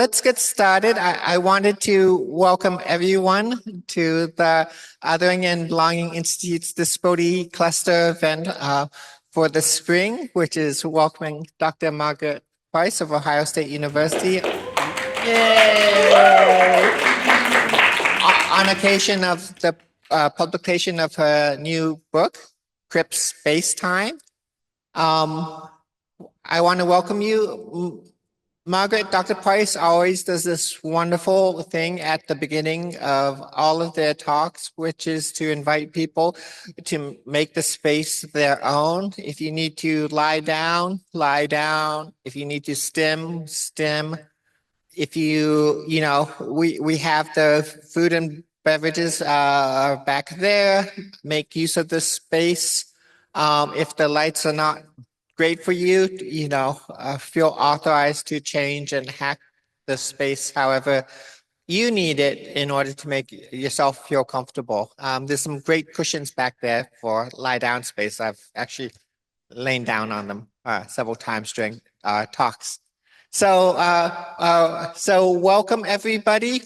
let's get started. I wanted to welcome everyone to the Othering and Belonging Institute's Disability Cluster event for the spring, which is welcoming Dr. Margaret Price of Ohio State University. Yay! On occasion of the publication of her new book, Crip, Spacetime. I want to welcome you. Margaret, Dr. Price always does this wonderful thing at the beginning of all of their talks, which is to invite people to make the space their own. If you need to lie down, lie down. If you need to stim, stim. If we have the food and beverages back there, make use of the space. If the lights are not great for you, feel authorized to change and hack the space however you need it in order to make yourself feel comfortable. There's some great cushions back there for lie down space. I've actually lain down on them several times during talks. So welcome everybody.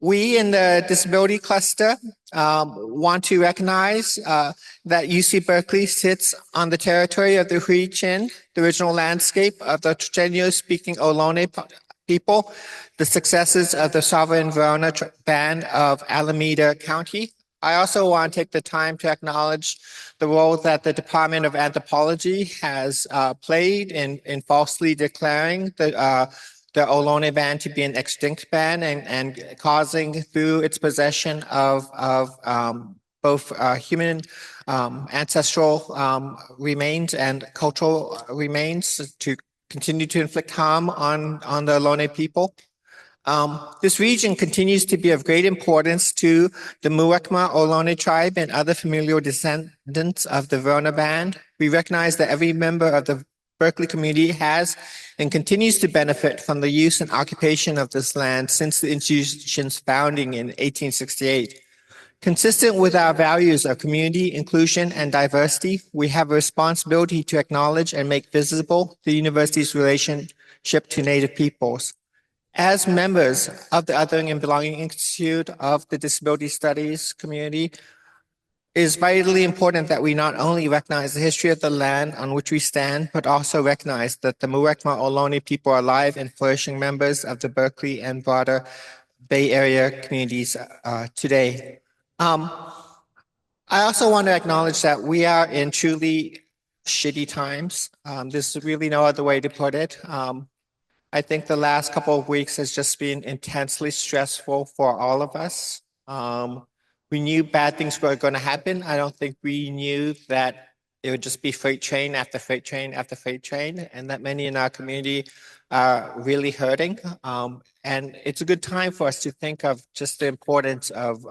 We in the disability cluster want to recognize that UC Berkeley sits on the territory of the Hui Chin, the original landscape of the Chochenyo-speaking Ohlone people, the successes of the sovereign Verona band of Alameda County. I also want to take the time to acknowledge the role that the Department of Anthropology has played in falsely declaring the Ohlone band to be an extinct band and causing through its possession of both human ancestral remains and cultural remains to continue to inflict harm on the Ohlone people. This region continues to be of great importance to the Muwekma Ohlone tribe and other familial descendants of the Verona band. We recognize that every member of the Berkeley community has and continues to benefit from the use and occupation of this land since the institution's founding in 1868. Consistent with our values of community, inclusion, and diversity, we have a responsibility to acknowledge and make visible the university's relationship to Native peoples. As members of the Othering and Belonging Institute of the Disability Studies community, it is vitally important that we not only recognize the history of the land on which we stand, but also recognize that the Muwekma Ohlone people are alive and flourishing members of the Berkeley and broader Bay Area communities today. I also want to acknowledge that we are in truly shitty times. There's really no other way to put it. I think the last couple of weeks has just been intensely stressful for all of us. We knew bad things were going to happen. I don't think we knew that it would just be freight train after freight train after freight train, and that many in our community are really hurting. And it's a good time for us to think of just the importance of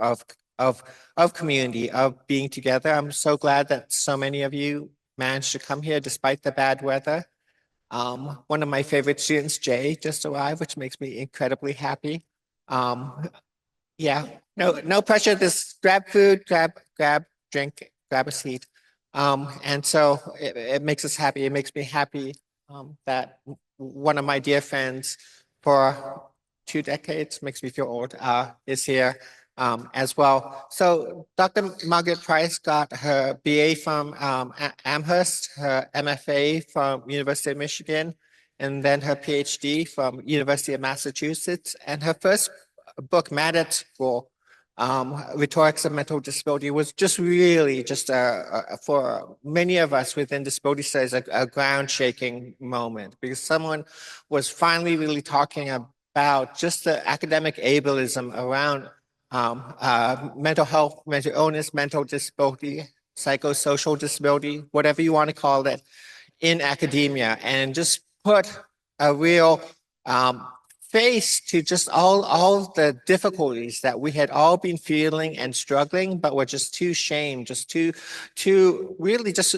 community, of being together. I'm so glad that so many of you managed to come here despite the bad weather. One of my favorite students, Jay, just arrived, which makes me incredibly happy. Yeah, no pressure. Just grab food, grab drink, grab a seat. And so it makes us happy. It makes me happy that one of my dear friends for 2 decades, makes me feel old, is here as well. So Dr. Margaret Price got her BA from Amherst, her MFA from University of Michigan, and then her PhD from University of Massachusetts. And her first book, Mad at School, Rhetorics of Mental Disability, was just really for many of us within disability studies, a ground-shaking moment, because someone was finally really talking about just the academic ableism around mental health, mental illness, mental disability, psychosocial disability, whatever you want to call it, in academia, and just put a real face to just all the difficulties that we had all been feeling and struggling, but were just too shamed, just too really just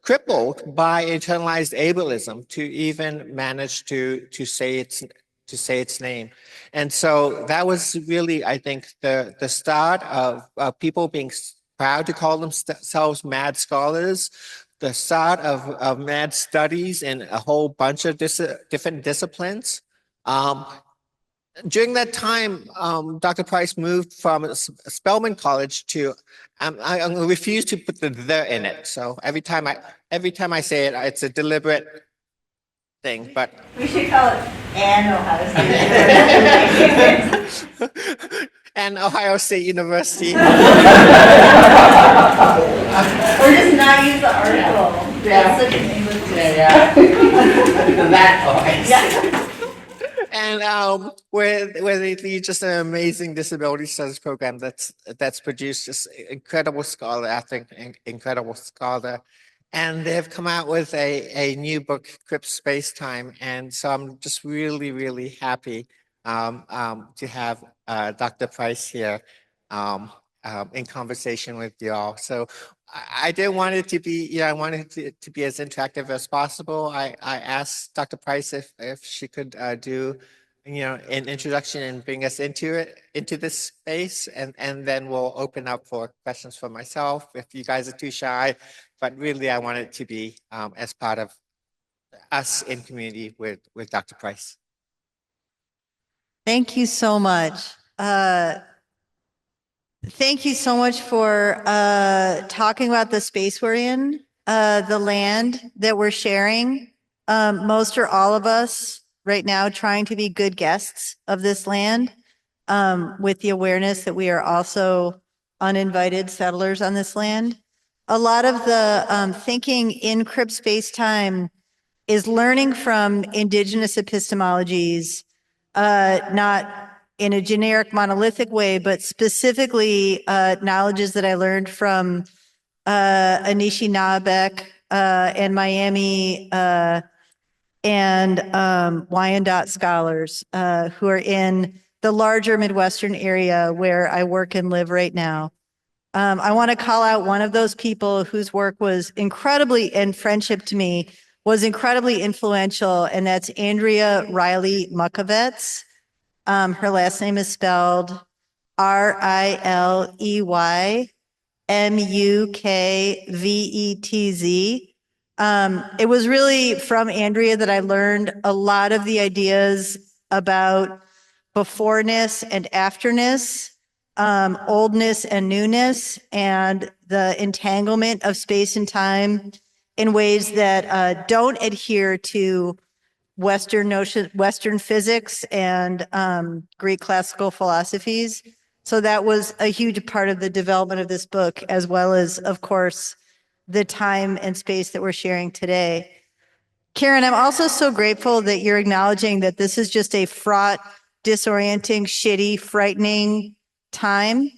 crippled by internalized ableism to even manage to say its name. And so that was really, I think, the start of people being proud to call themselves mad scholars, the start of med studies in a whole bunch of different disciplines. During that time, Dr. Price moved from Spelman College to, I refuse to put the in it. So every time I say it, it's a deliberate thing. But we should call it an Ohio State University. and Ohio State University. Or just not use the article. Yeah. That's such an English. Yeah. That voice. Yeah. And with just an amazing disability studies program that's produced just incredible scholar, I think, incredible scholar. And they've come out with a new book, Crip, Spacetime. And so I'm just really, really happy to have Dr. Price here in conversation with you all. So I didn't want it to be, I wanted it to be as interactive as possible. I asked Dr. Price if she could do, an introduction and bring us into this space, and then we'll open up for questions for myself if you guys are too shy. But really, I want it to be as part of us in community with Dr. Price. Thank you so much. Thank you so much for talking about the space we're in, the land that we're sharing. Most or all of us right now trying to be good guests of this land, with the awareness that we are also uninvited settlers on this land. A lot of the thinking in Crip Spacetime is learning from indigenous epistemologies, not in a generic monolithic way, but specifically knowledges that I learned from Anishinaabe and Miami and Wyandotte scholars who are in the larger Midwestern area where I work and live right now. I want to call out one of those people whose work was incredibly, and friendship to me, was incredibly influential, and that's Andrea Riley Mukovets. Her last name is spelled RILEYMUKVETZ. It was really from Andrea that I learned a lot of the ideas about beforeness and afterness, oldness and newness, and the entanglement of space and time in ways that don't adhere to Western physics and Greek classical philosophies. So that was a huge part of the development of this book, as well as, of course, the time and space that we're sharing today. Karen, I'm also so grateful that you're acknowledging that this is just a fraught, disorienting, shitty, frightening time.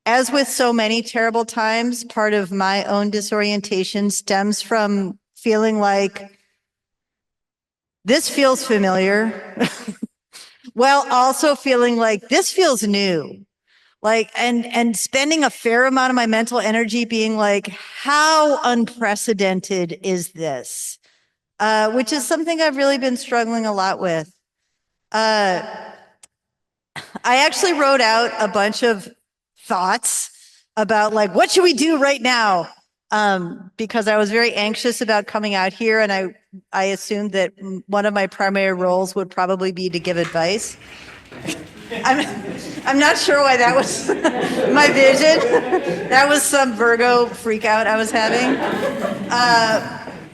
As with so many terrible times, part of my own disorientation stems from feeling like this feels familiar, while also feeling like this feels new. Like, and spending a fair amount of my mental energy being like, how unprecedented is this? Which is something I've really been struggling a lot with. I actually wrote out a bunch of thoughts about like, what should we do right now? Because I was very anxious about coming out here, and I assumed that one of my primary roles would probably be to give advice. I'm not sure why that was my vision. That was some Virgo freak out I was having.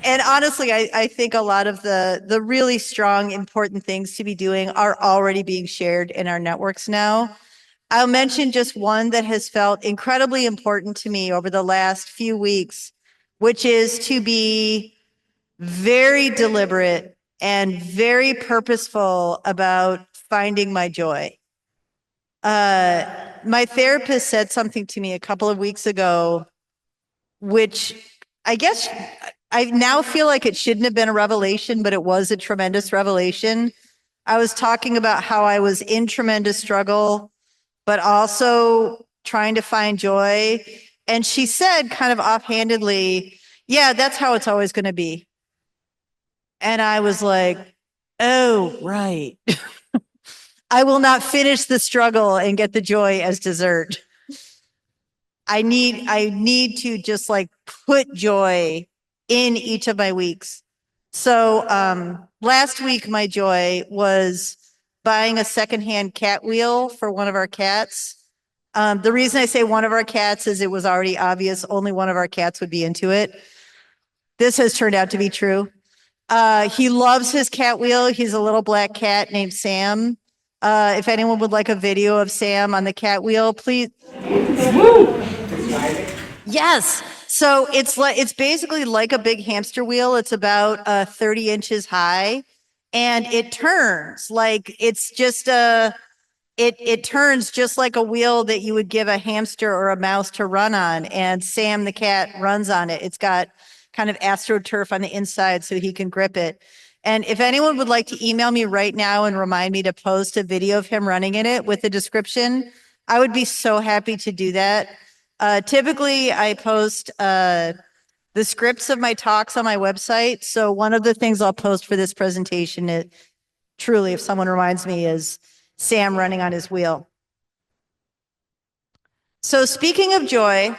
And honestly, I think a lot of the really strong, important things to be doing are already being shared in our networks now. I'll mention just one that has felt incredibly important to me over the last few weeks, which is to be very deliberate and very purposeful about finding my joy. My therapist said something to me a couple of weeks ago, which I guess I now feel like it shouldn't have been a revelation, but it was a tremendous revelation. I was talking about how I was in tremendous struggle, but also trying to find joy. And she said kind of offhandedly, yeah, that's how it's always going to be. And I was like, oh, right. I will not finish the struggle and get the joy as dessert. I need to just like put joy in each of my weeks. So last week, my joy was buying a secondhand cat wheel for one of our cats. The reason I say one of our cats is it was already obvious only one of our cats would be into it. This has turned out to be true. He loves his cat wheel. He's a little black cat named Sam. If anyone would like a video of Sam on the cat wheel, please. Yes. So it's basically like a big hamster wheel. It's about 30 inches high, and it turns like it's just it turns just like a wheel that you would give a hamster or a mouse to run on. And Sam the cat runs on it. It's got kind of astroturf on the inside so he can grip it. And if anyone would like to email me right now and remind me to post a video of him running in it with a description, I would be so happy to do that. Typically, I post the scripts of my talks on my website. So one of the things I'll post for this presentation, truly, if someone reminds me, is Sam running on his wheel. So speaking of joy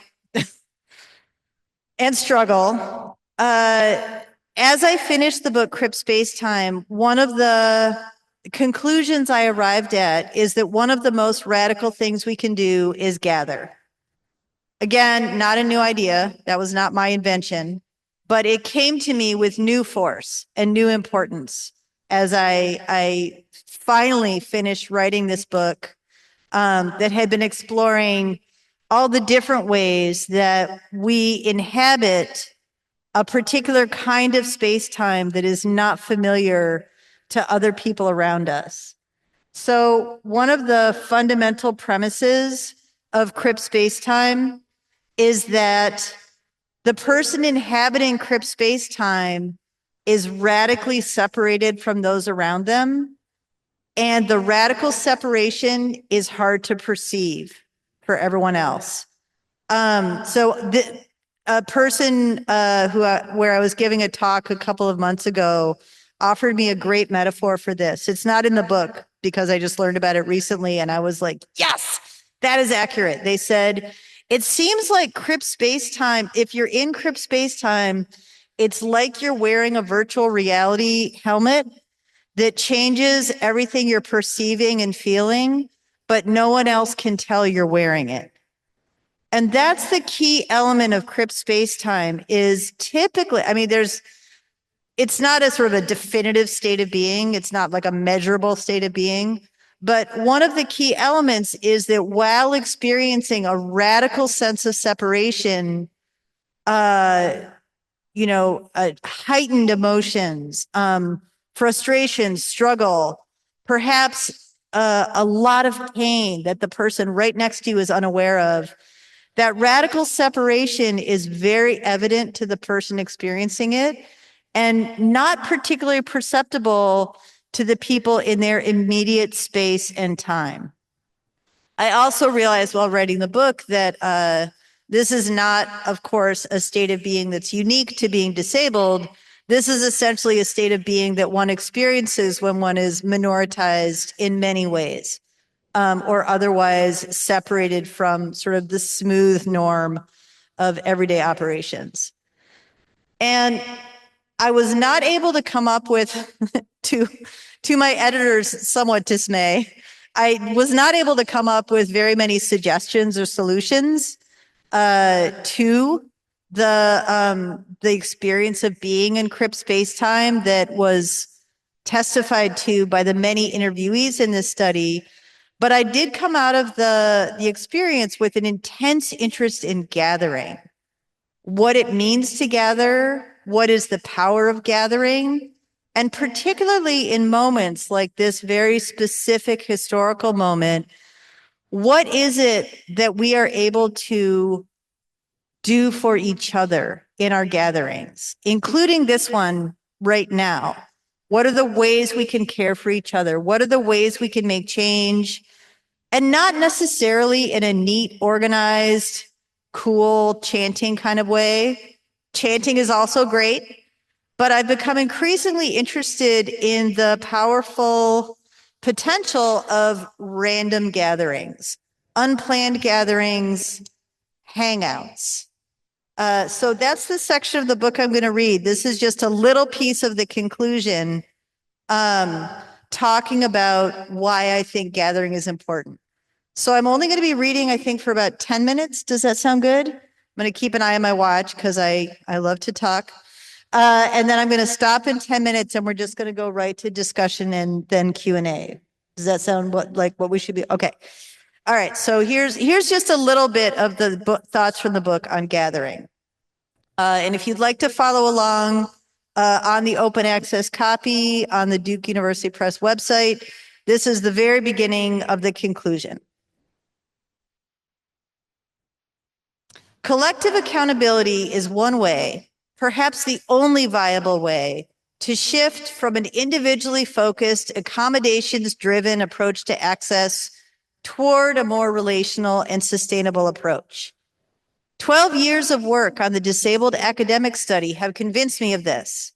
and struggle, as I finished the book Crip, Spacetime, one of the conclusions I arrived at is that one of the most radical things we can do is gather. Again, not a new idea. That was not my invention, but it came to me with new force and new importance as I finally finished writing this book that had been exploring all the different ways that we inhabit a particular kind of space-time that is not familiar to other people around us. So one of the fundamental premises of Crip Spacetime is that the person inhabiting Crip Spacetime is radically separated from those around them, and the radical separation is hard to perceive for everyone else. A person where I was giving a talk a couple of months ago offered me a great metaphor for this. It's not in the book because I just learned about it recently, and I was like, yes, that is accurate. They said, it seems like Crip Spacetime, if you're in Crip Spacetime, it's like you're wearing a virtual reality helmet that changes everything you're perceiving and feeling, but no one else can tell you're wearing it. And that's the key element of Crip Spacetime is typically, I mean, it's not a sort of a definitive state of being. It's not like a measurable state of being. But one of the key elements is that while experiencing a radical sense of separation, heightened emotions, frustration, struggle, perhaps a lot of pain that the person right next to you is unaware of, that radical separation is very evident to the person experiencing it and not particularly perceptible to the people in their immediate space and time. I also realized while writing the book that this is not, of course, a state of being that's unique to being disabled. This is essentially a state of being that one experiences when one is minoritized in many ways, or otherwise separated from sort of the smooth norm of everyday operations. And I was not able to come up with, to my editor's somewhat dismay, I was not able to come up with very many suggestions or solutions to the experience of being in Crip Spacetime that was testified to by the many interviewees in this study. But I did come out of the experience with an intense interest in gathering, what it means to gather, what is the power of gathering, and particularly in moments like this very specific historical moment, what is it that we are able to do for each other in our gatherings, including this one right now? What are the ways we can care for each other? What are the ways we can make change? And not necessarily in a neat, organized, cool, chanting kind of way. Chanting is also great, but I've become increasingly interested in the powerful potential of random gatherings, unplanned gatherings, hangouts. So that's the section of the book I'm going to read. This is just a little piece of the conclusion, talking about why I think gathering is important. So I'm only going to be reading, I think, for about 10 minutes. Does that sound good? I'm going to keep an eye on my watch because I love to talk. And then I'm going to stop in 10 minutes and we're just going to go right to discussion and then Q&A. Does that sound like what we should be? Okay. All right. So here's just a little bit of the thoughts from the book on gathering. And if you'd like to follow along on the open access copy on the Duke University Press website, this is the very beginning of the conclusion. Collective accountability is one way, perhaps the only viable way, to shift from an individually focused, accommodations-driven approach to access toward a more relational and sustainable approach. 12 years of work on the disabled academic study have convinced me of this.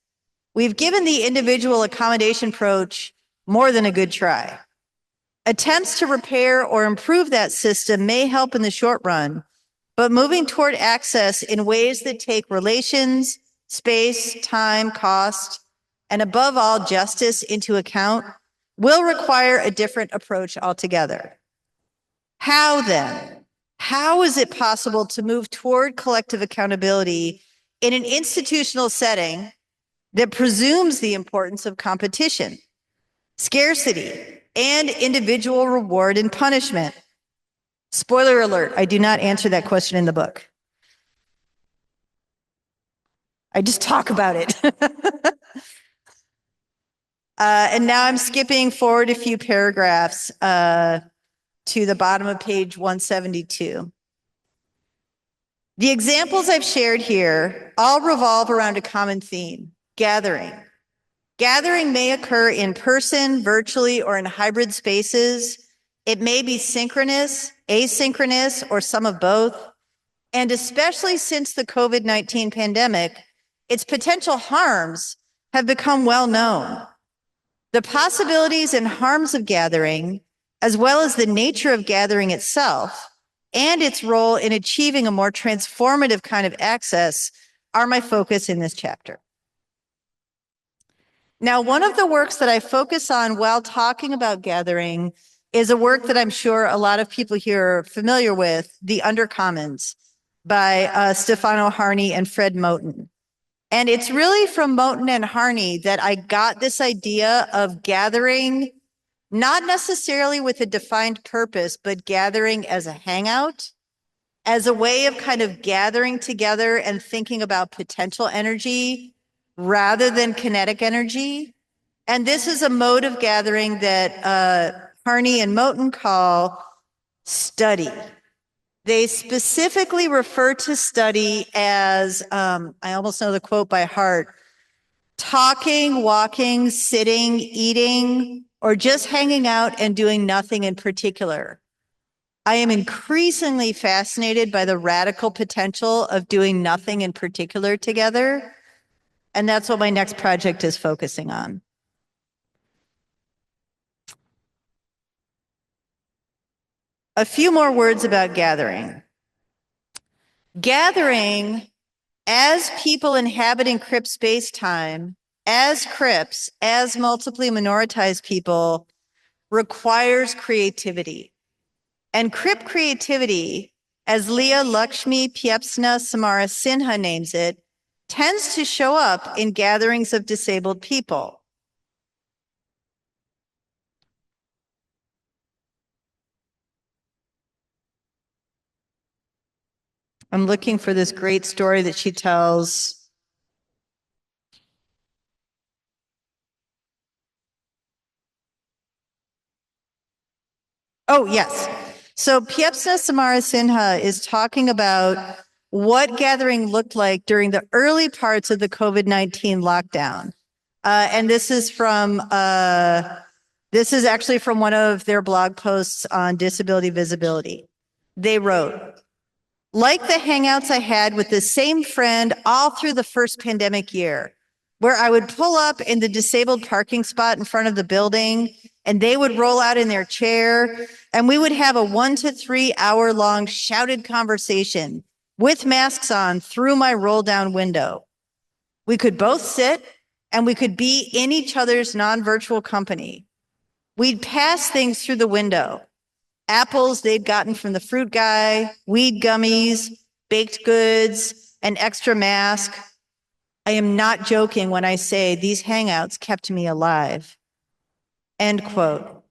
We've given the individual accommodation approach more than a good try. Attempts to repair or improve that system may help in the short run, but moving toward access in ways that take relations, space, time, cost, and above all, justice into account will require a different approach altogether. How then? How is it possible to move toward collective accountability in an institutional setting that presumes the importance of competition, scarcity, and individual reward and punishment? Spoiler alert, I do not answer that question in the book. I just talk about it. And now I'm skipping forward a few paragraphs to the bottom of page 172. The examples I've shared here all revolve around a common theme: gathering. Gathering may occur in person, virtually, or in hybrid spaces. It may be synchronous, asynchronous, or some of both. And especially since the COVID-19 pandemic, its potential harms have become well known. The possibilities and harms of gathering, as well as the nature of gathering itself and its role in achieving a more transformative kind of access, are my focus in this chapter. Now, one of the works that I focus on while talking about gathering is a work that I'm sure a lot of people here are familiar with, The Undercommons by Stefano Harney and Fred Moten. And it's really from Moten and Harney that I got this idea of gathering, not necessarily with a defined purpose, but gathering as a hangout, as a way of kind of gathering together and thinking about potential energy rather than kinetic energy. And this is a mode of gathering that Harney and Moten call study. They specifically refer to study as, I almost know the quote by heart, talking, walking, sitting, eating, or just hanging out and doing nothing in particular. I am increasingly fascinated by the radical potential of doing nothing in particular together. And that's what my next project is focusing on. A few more words about gathering. Gathering, as people inhabiting Crip space-time, as Crips, as multiply minoritized people, requires creativity. And Crip creativity, as Leah Lakshmi Pyepsna Samara Sinha names it, tends to show up in gatherings of disabled people. I'm looking for this great story that she tells. Oh, yes. So Pyepsna Samara Sinha is talking about what gathering looked like during the early parts of the COVID-19 lockdown. And this is actually from one of their blog posts on disability visibility. They wrote, like the hangouts I had with the same friend all through the first pandemic year, where I would pull up in the disabled parking spot in front of the building and they would roll out in their chair and we would have a 1 to 3 hour long shouted conversation with masks on through my roll down window. We could both sit and we could be in each other's non-virtual company. We'd pass things through the window. Apples they'd gotten from the fruit guy, weed gummies, baked goods, an extra mask. I am not joking when I say these hangouts kept me alive. End quote.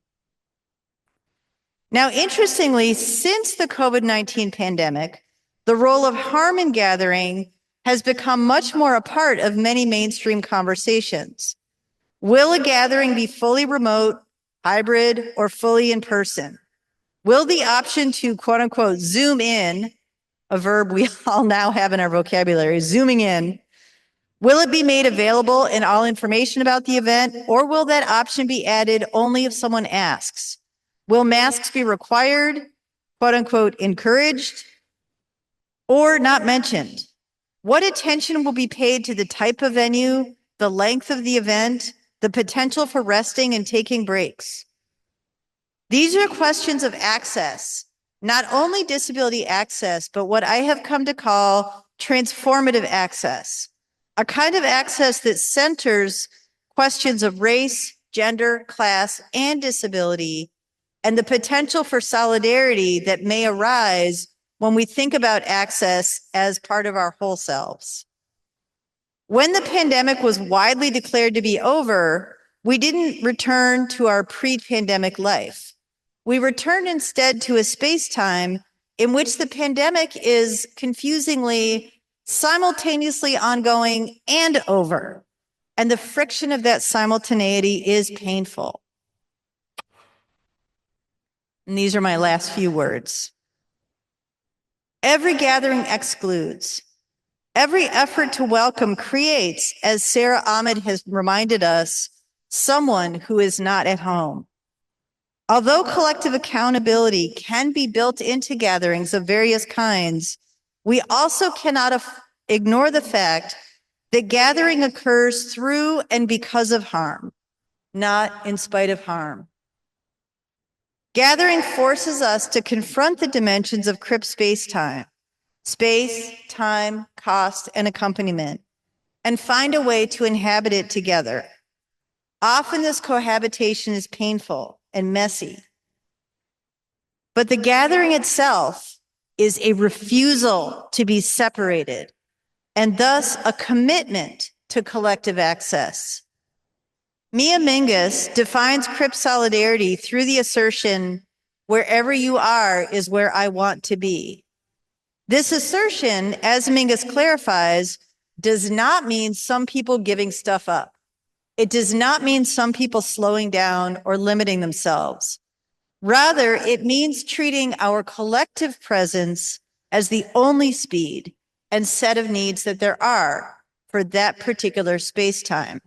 Now, interestingly, since the COVID-19 pandemic, the role of harm in gathering has become much more a part of many mainstream conversations. Will a gathering be fully remote, hybrid, or fully in person? Will the option to quote unquote zoom in, a verb we all now have in our vocabulary, zooming in, will it be made available in all information about the event, or will that option be added only if someone asks? Will masks be required, quote unquote, encouraged, or not mentioned? What attention will be paid to the type of venue, the length of the event, the potential for resting and taking breaks? These are questions of access, not only disability access, but what I have come to call transformative access, a kind of access that centers questions of race, gender, class, and disability, and the potential for solidarity that may arise when we think about access as part of our whole selves. When the pandemic was widely declared to be over, we didn't return to our pre-pandemic life. We returned instead to a space-time in which the pandemic is confusingly simultaneously ongoing and over. And the friction of that simultaneity is painful. And these are my last few words. Every gathering excludes. Every effort to welcome creates, as Sarah Ahmed has reminded us, someone who is not at home. Although collective accountability can be built into gatherings of various kinds, we also cannot ignore the fact that gathering occurs through and because of harm, not in spite of harm. Gathering forces us to confront the dimensions of Crip space-time, space, time, cost, and accompaniment, and find a way to inhabit it together. Often this cohabitation is painful and messy. But the gathering itself is a refusal to be separated, and thus a commitment to collective access. Mia Mingus defines Crip solidarity through the assertion, wherever you are is where I want to be. This assertion, as Mingus clarifies, does not mean some people giving stuff up. It does not mean some people slowing down or limiting themselves. Rather, it means treating our collective presence as the only speed and set of needs that there are for that particular space-time.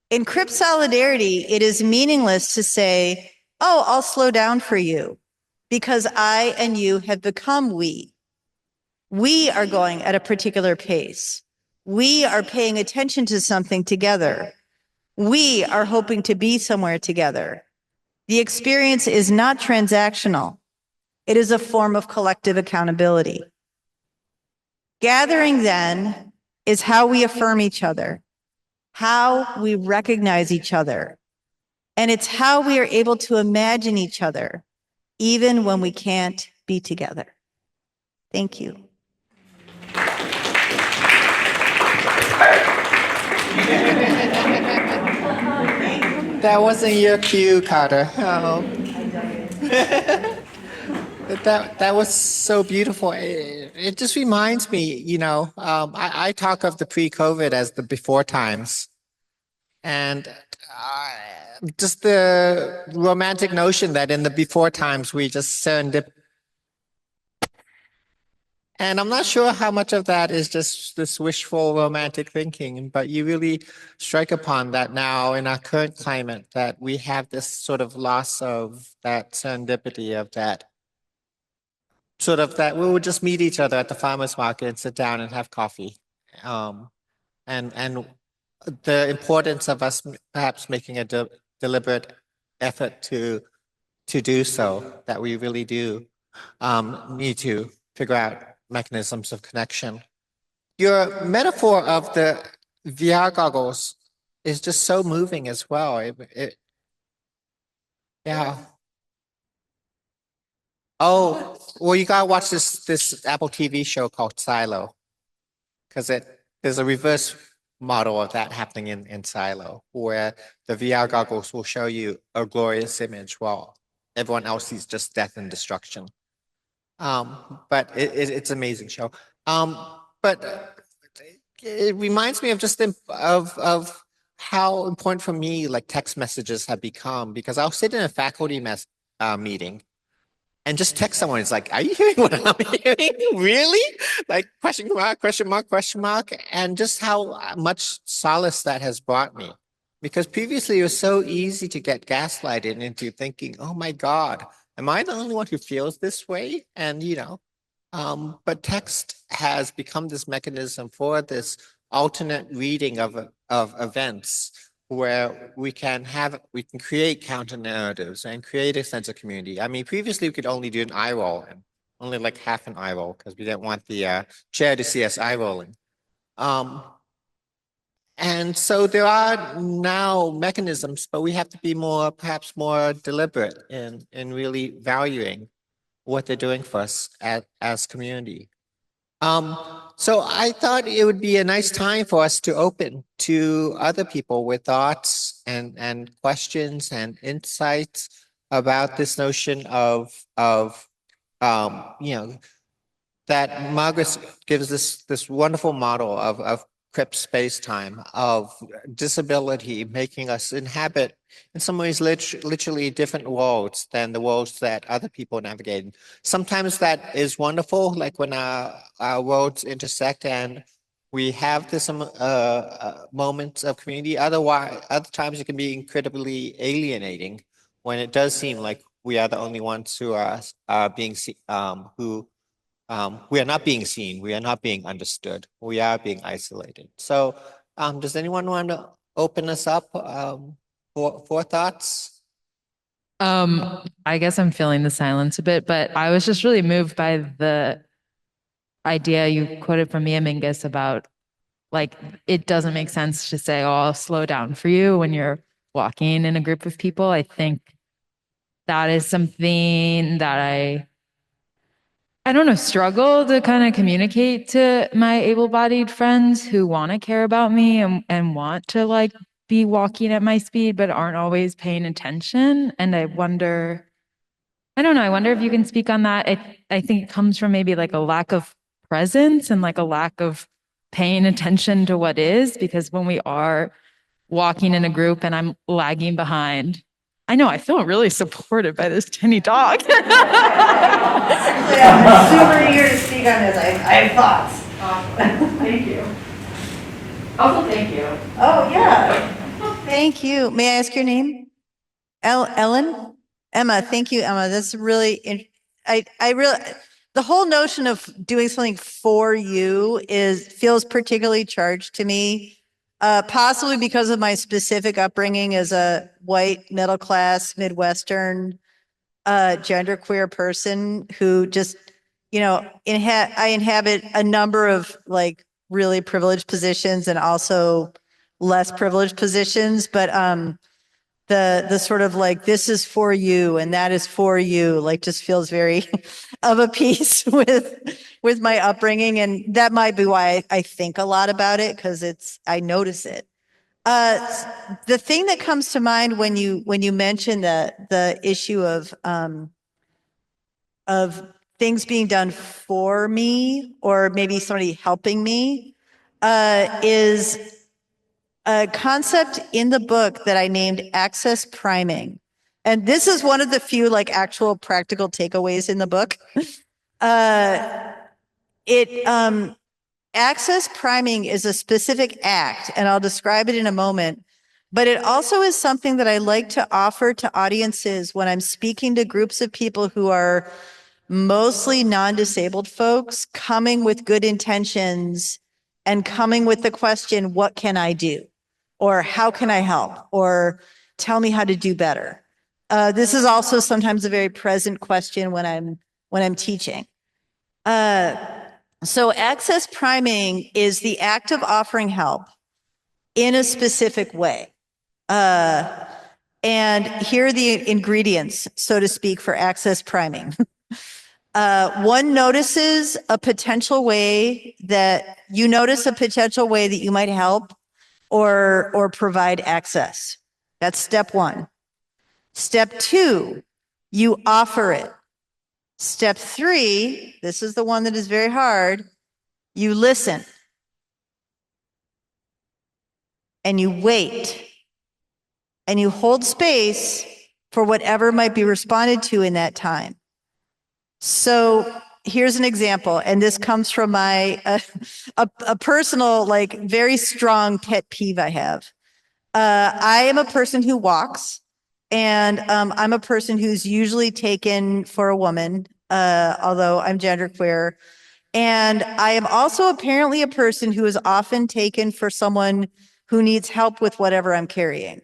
In Crip solidarity, it is meaningless to say, oh, I'll slow down for you, because I and you have become we. We are going at a particular pace. We are paying attention to something together. We are hoping to be somewhere together. The experience is not transactional. It is a form of collective accountability. Gathering, then, is how we affirm each other, how we recognize each other, and it's how we are able to imagine each other, even when we can't be together. Thank you. That wasn't your cue, Carter. Oh. That was so beautiful. It just reminds me, I talk of the pre-COVID as the before times. And just the romantic notion that in the before times we just serendip. And I'm not sure how much of that is just this wishful romantic thinking, but you really strike upon that now in our current climate, that we have this sort of loss of that serendipity, of that sort of that we would just meet each other at the farmer's market and sit down and have coffee. And the importance of us perhaps making a deliberate effort to do so, that we really do need to figure out mechanisms of connection. Your metaphor of the VR goggles is just so moving as well. Yeah. Oh, well, you gotta watch this Apple TV show called Silo, because there's a reverse model of that happening in Silo, where the VR goggles will show you a glorious image while everyone else sees just death and destruction. But it's an amazing show. But it reminds me of just of how important for me like text messages have become, because I'll sit in a faculty meeting and just text someone. It's like, are you hearing what I'm hearing? Really? Like question mark, question mark, question mark. And just how much solace that has brought me. Because previously it was so easy to get gaslighted into thinking, oh my God, am I the only one who feels this way? And, but text has become this mechanism for this alternate reading of events, where we can create counter narratives and create a sense of community. I mean, previously we could only do an eye roll, and only like half an eye roll, because we didn't want the chair to see us eye rolling. And so there are now mechanisms, but we have to be perhaps more deliberate in really valuing what they're doing for us as community. So I thought it would be a nice time for us to open to other people with thoughts and questions and insights about this notion of that Margaret gives this wonderful model of Crip Spacetime, of disability making us inhabit in some ways literally different worlds than the worlds that other people navigate. Sometimes that is wonderful, like when our worlds intersect and we have this moments of community. Other times it can be incredibly alienating when it does seem like we are the only ones who are being we are not being seen. We are not being understood. We are being isolated. So, does anyone want to open us up for thoughts? I guess I'm feeling the silence a bit, but I was just really moved by the idea you quoted from Mia Mingus about like it doesn't make sense to say, "Oh, I'll slow down for you" when you're walking in a group of people. I think that is something that I don't know, struggle to kind of communicate to my able-bodied friends who want to care about me and want to like be walking at my speed, but aren't always paying attention. And I wonder, I don't know, I wonder if you can speak on that. I think it comes from maybe like a lack of presence and like a lack of paying attention to what is, because when we are walking in a group and I'm lagging behind, I know I feel really supported by this tiny dog. Actually, I'm super eager to speak on this. I have thoughts. Awesome. Thank you. Also, thank you. Oh, yeah. Thank you. May I ask your name? Ellen? Emma. Thank you, Emma. That's really, I really, the whole notion of doing something for you feels particularly charged to me. Possibly because of my specific upbringing as a white, middle-class, Midwestern, genderqueer person who just, I inhabit a number of like really privileged positions and also less privileged positions, but the sort of like this is for you and that is for you like just feels very of a piece with my upbringing, and that might be why I think a lot about it, because I notice it. The thing that comes to mind when you mention the issue of things being done for me or maybe somebody helping me is a concept in the book that I named access priming. And this is one of the few like actual practical takeaways in the book. Access priming is a specific act, and I'll describe it in a moment, but it also is something that I like to offer to audiences when I'm speaking to groups of people who are mostly non-disabled folks coming with good intentions and coming with the question, what can I do? Or how can I help? Or tell me how to do better. This is also sometimes a very present question when I'm teaching. So access priming is the act of offering help in a specific way. And here are the ingredients, so to speak, for access priming. One notices a potential way that you might help or provide access. That's step one. Step two, you offer it. Step three, this is the one that is very hard. You listen and you wait and you hold space for whatever might be responded to in that time. So here's an example, and this comes from my a personal, like, very strong pet peeve I have. I am a person who walks, and I'm a person who's usually taken for a woman, although I'm genderqueer. And I am also apparently a person who is often taken for someone who needs help with whatever I'm carrying.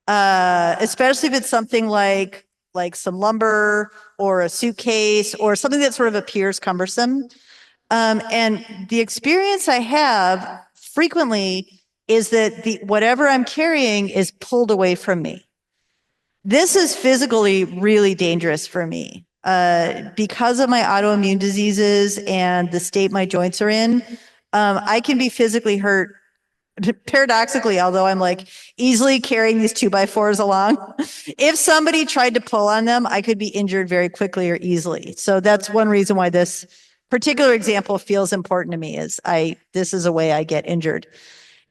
Especially if it's something like some lumber or a suitcase or something that sort of appears cumbersome. And the experience I have frequently is that whatever I'm carrying is pulled away from me. This is physically really dangerous for me. Because of my autoimmune diseases and the state my joints are in, I can be physically hurt. Paradoxically, although I'm like easily carrying these 2x4s along, if somebody tried to pull on them, I could be injured very quickly or easily. So that's one reason why this particular example feels important to me, is this is a way I get injured.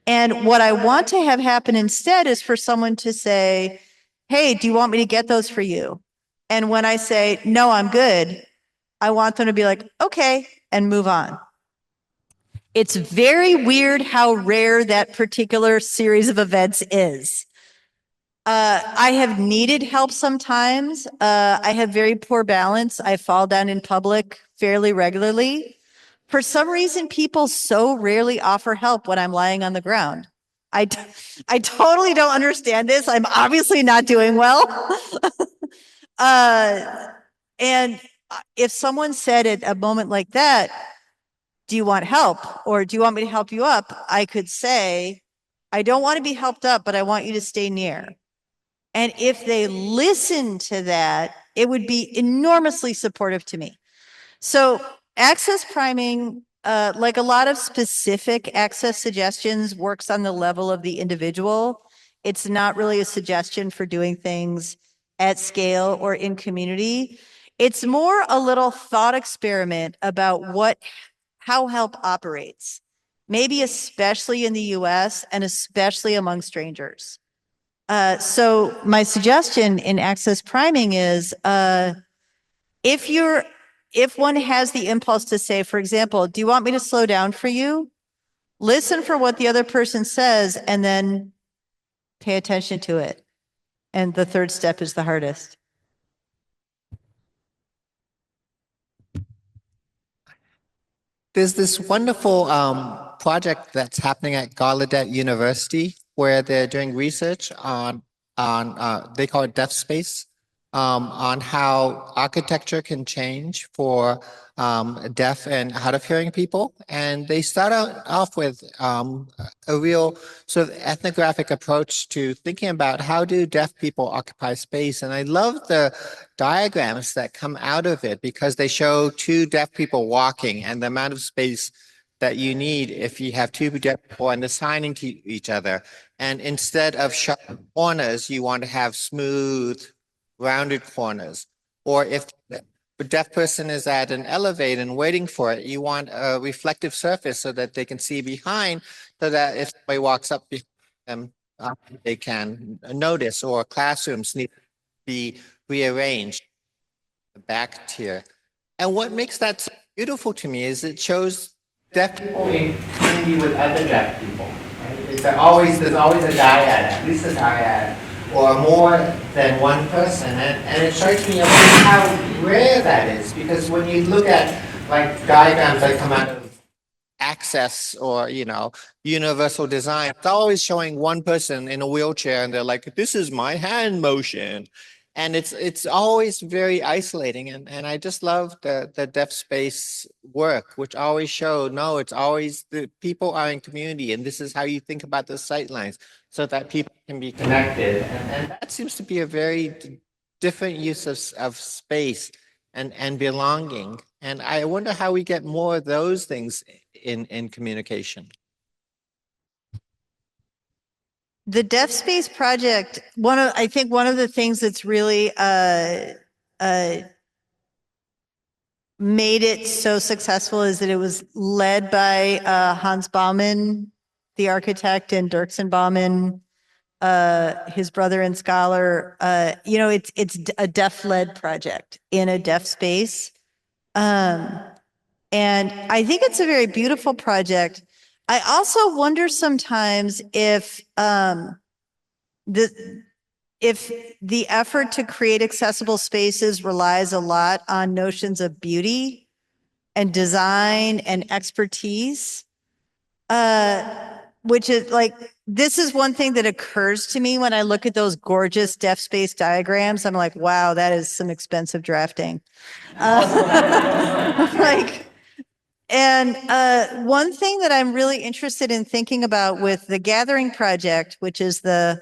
And what I want to have happen instead is for someone to say, hey, do you want me to get those for you? And when I say, no, I'm good, I want them to be like, okay, and move on. It's very weird how rare that particular series of events is. I have needed help sometimes. I have very poor balance. I fall down in public fairly regularly. For some reason, people so rarely offer help when I'm lying on the ground. I totally don't understand this. I'm obviously not doing well. And if someone said at a moment like that, do you want help? Or do you want me to help you up? I could say, I don't want to be helped up, but I want you to stay near. And if they listen to that, it would be enormously supportive to me. So access priming, like a lot of specific access suggestions, works on the level of the individual. It's not really a suggestion for doing things at scale or in community. It's more a little thought experiment about how help operates, maybe especially in the US and especially among strangers. So my suggestion in access priming is, if one has the impulse to say, for example, do you want me to slow down for you? Listen for what the other person says and then pay attention to it. And the third step is the hardest. There's this wonderful project that's happening at Gallaudet University where they're doing research on they call it deaf space, on how architecture can change for deaf and hard of hearing people. And they start off with a real sort of ethnographic approach to thinking about how do deaf people occupy space. And I love the diagrams that come out of it because they show two deaf people walking and the amount of space that you need if you have two deaf people and assigning to each other. And instead of sharp corners, you want to have smooth, rounded corners. Or if the deaf person is at an elevator and waiting for it, you want a reflective surface so that they can see behind, so that if somebody walks up behind them, they can notice. Or classrooms need to be rearranged, the back tier. And what makes that so beautiful to me is it shows deaf people in community with other deaf people. Right? There's always a dyad, at least a dyad, or more than one person. And it strikes me how rare that is, because when you look at like diagrams that come out of access or, universal design, it's always showing one person in a wheelchair and they're like, this is my hand motion. And it's always very isolating. And I just love the deaf space work, which always show, no, it's always the people are in community. And this is how you think about the sightlines so that people can be connected. And that seems to be a very different use of space and belonging. And I wonder how we get more of those things in communication. The Deaf Space Project, I think one of the things that's really made it so successful is that it was led by Hans Baumann, the architect, and Dirksen Baumann, his brother and scholar. It's a deaf-led project in a deaf space. And I think it's a very beautiful project. I also wonder sometimes if the effort to create accessible spaces relies a lot on notions of beauty and design and expertise, which is like, this is one thing that occurs to me when I look at those gorgeous deaf space diagrams. I'm like, wow, that is some expensive drafting. One thing that I'm really interested in thinking about with the Gathering Project, which is the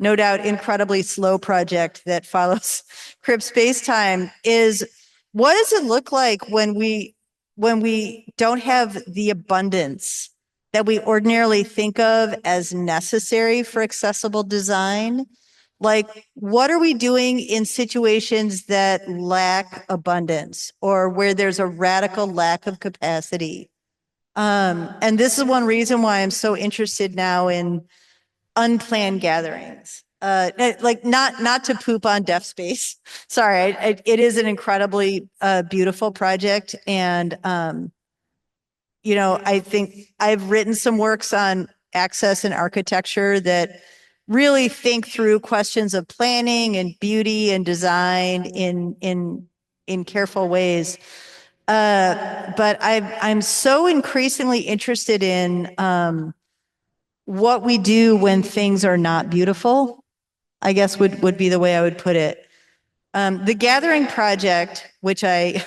no doubt incredibly slow project that follows Crip Spacetime, is what does it look like when we don't have the abundance that we ordinarily think of as necessary for accessible design? Like, what are we doing in situations that lack abundance or where there's a radical lack of capacity? And this is one reason why I'm so interested now in unplanned gatherings. Like not to poop on deaf space. Sorry, it is an incredibly beautiful project, and I think I've written some works on access and architecture that really think through questions of planning and beauty and design in careful ways. But I'm so increasingly interested in what we do when things are not beautiful, I guess would be the way I would put it. The Gathering Project, which I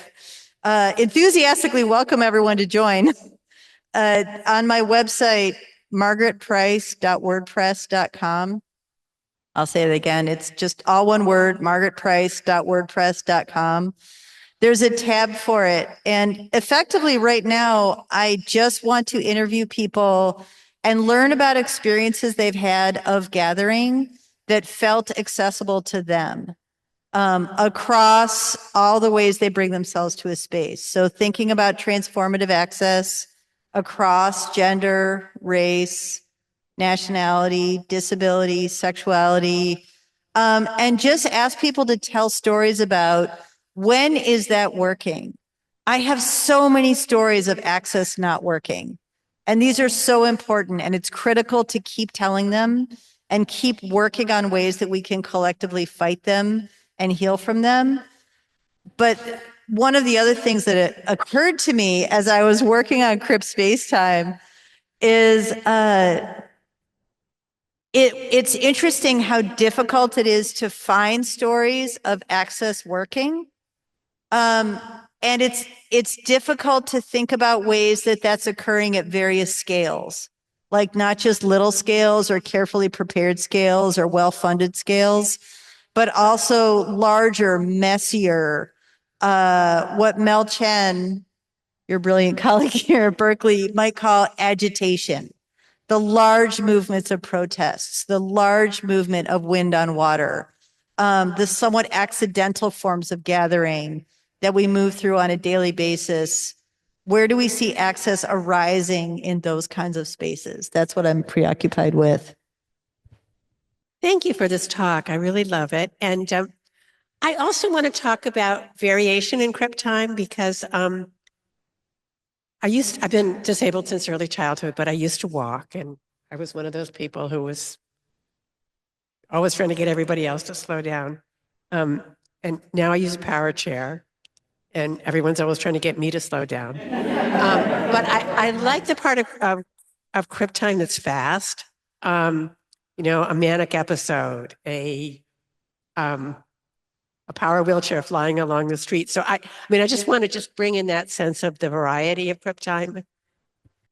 enthusiastically welcome everyone to join, on my website, margaretprice.wordpress.com. I'll say it again. It's just all one word, margaretprice.wordpress.com. There's a tab for it. And effectively right now, I just want to interview people and learn about experiences they've had of gathering that felt accessible to them, across all the ways they bring themselves to a space. So thinking about transformative access across gender, race, nationality, disability, sexuality, and just ask people to tell stories about, when is that working? I have so many stories of access not working, and these are so important, and it's critical to keep telling them and keep working on ways that we can collectively fight them and heal from them. But one of the other things that occurred to me as I was working on Crip Spacetime is it's interesting how difficult it is to find stories of access working. And it's difficult to think about ways that that's occurring at various scales, like not just little scales or carefully prepared scales or well-funded scales, but also larger, messier, what Mel Chen, your brilliant colleague here at Berkeley, might call agitation. The large movements of protests, the large movement of wind on water, the somewhat accidental forms of gathering that we move through on a daily basis. Where do we see access arising in those kinds of spaces? That's what I'm preoccupied with. Thank you for this talk. I really love it. And I also want to talk about variation in Crip time, because I've been disabled since early childhood, but I used to walk, and I was one of those people who was always trying to get everybody else to slow down. And now I use a power chair, and everyone's always trying to get me to slow down. But I like the part of Crip time that's fast. A manic episode, a power wheelchair flying along the street. So I mean, I just want to just bring in that sense of the variety of Crip time.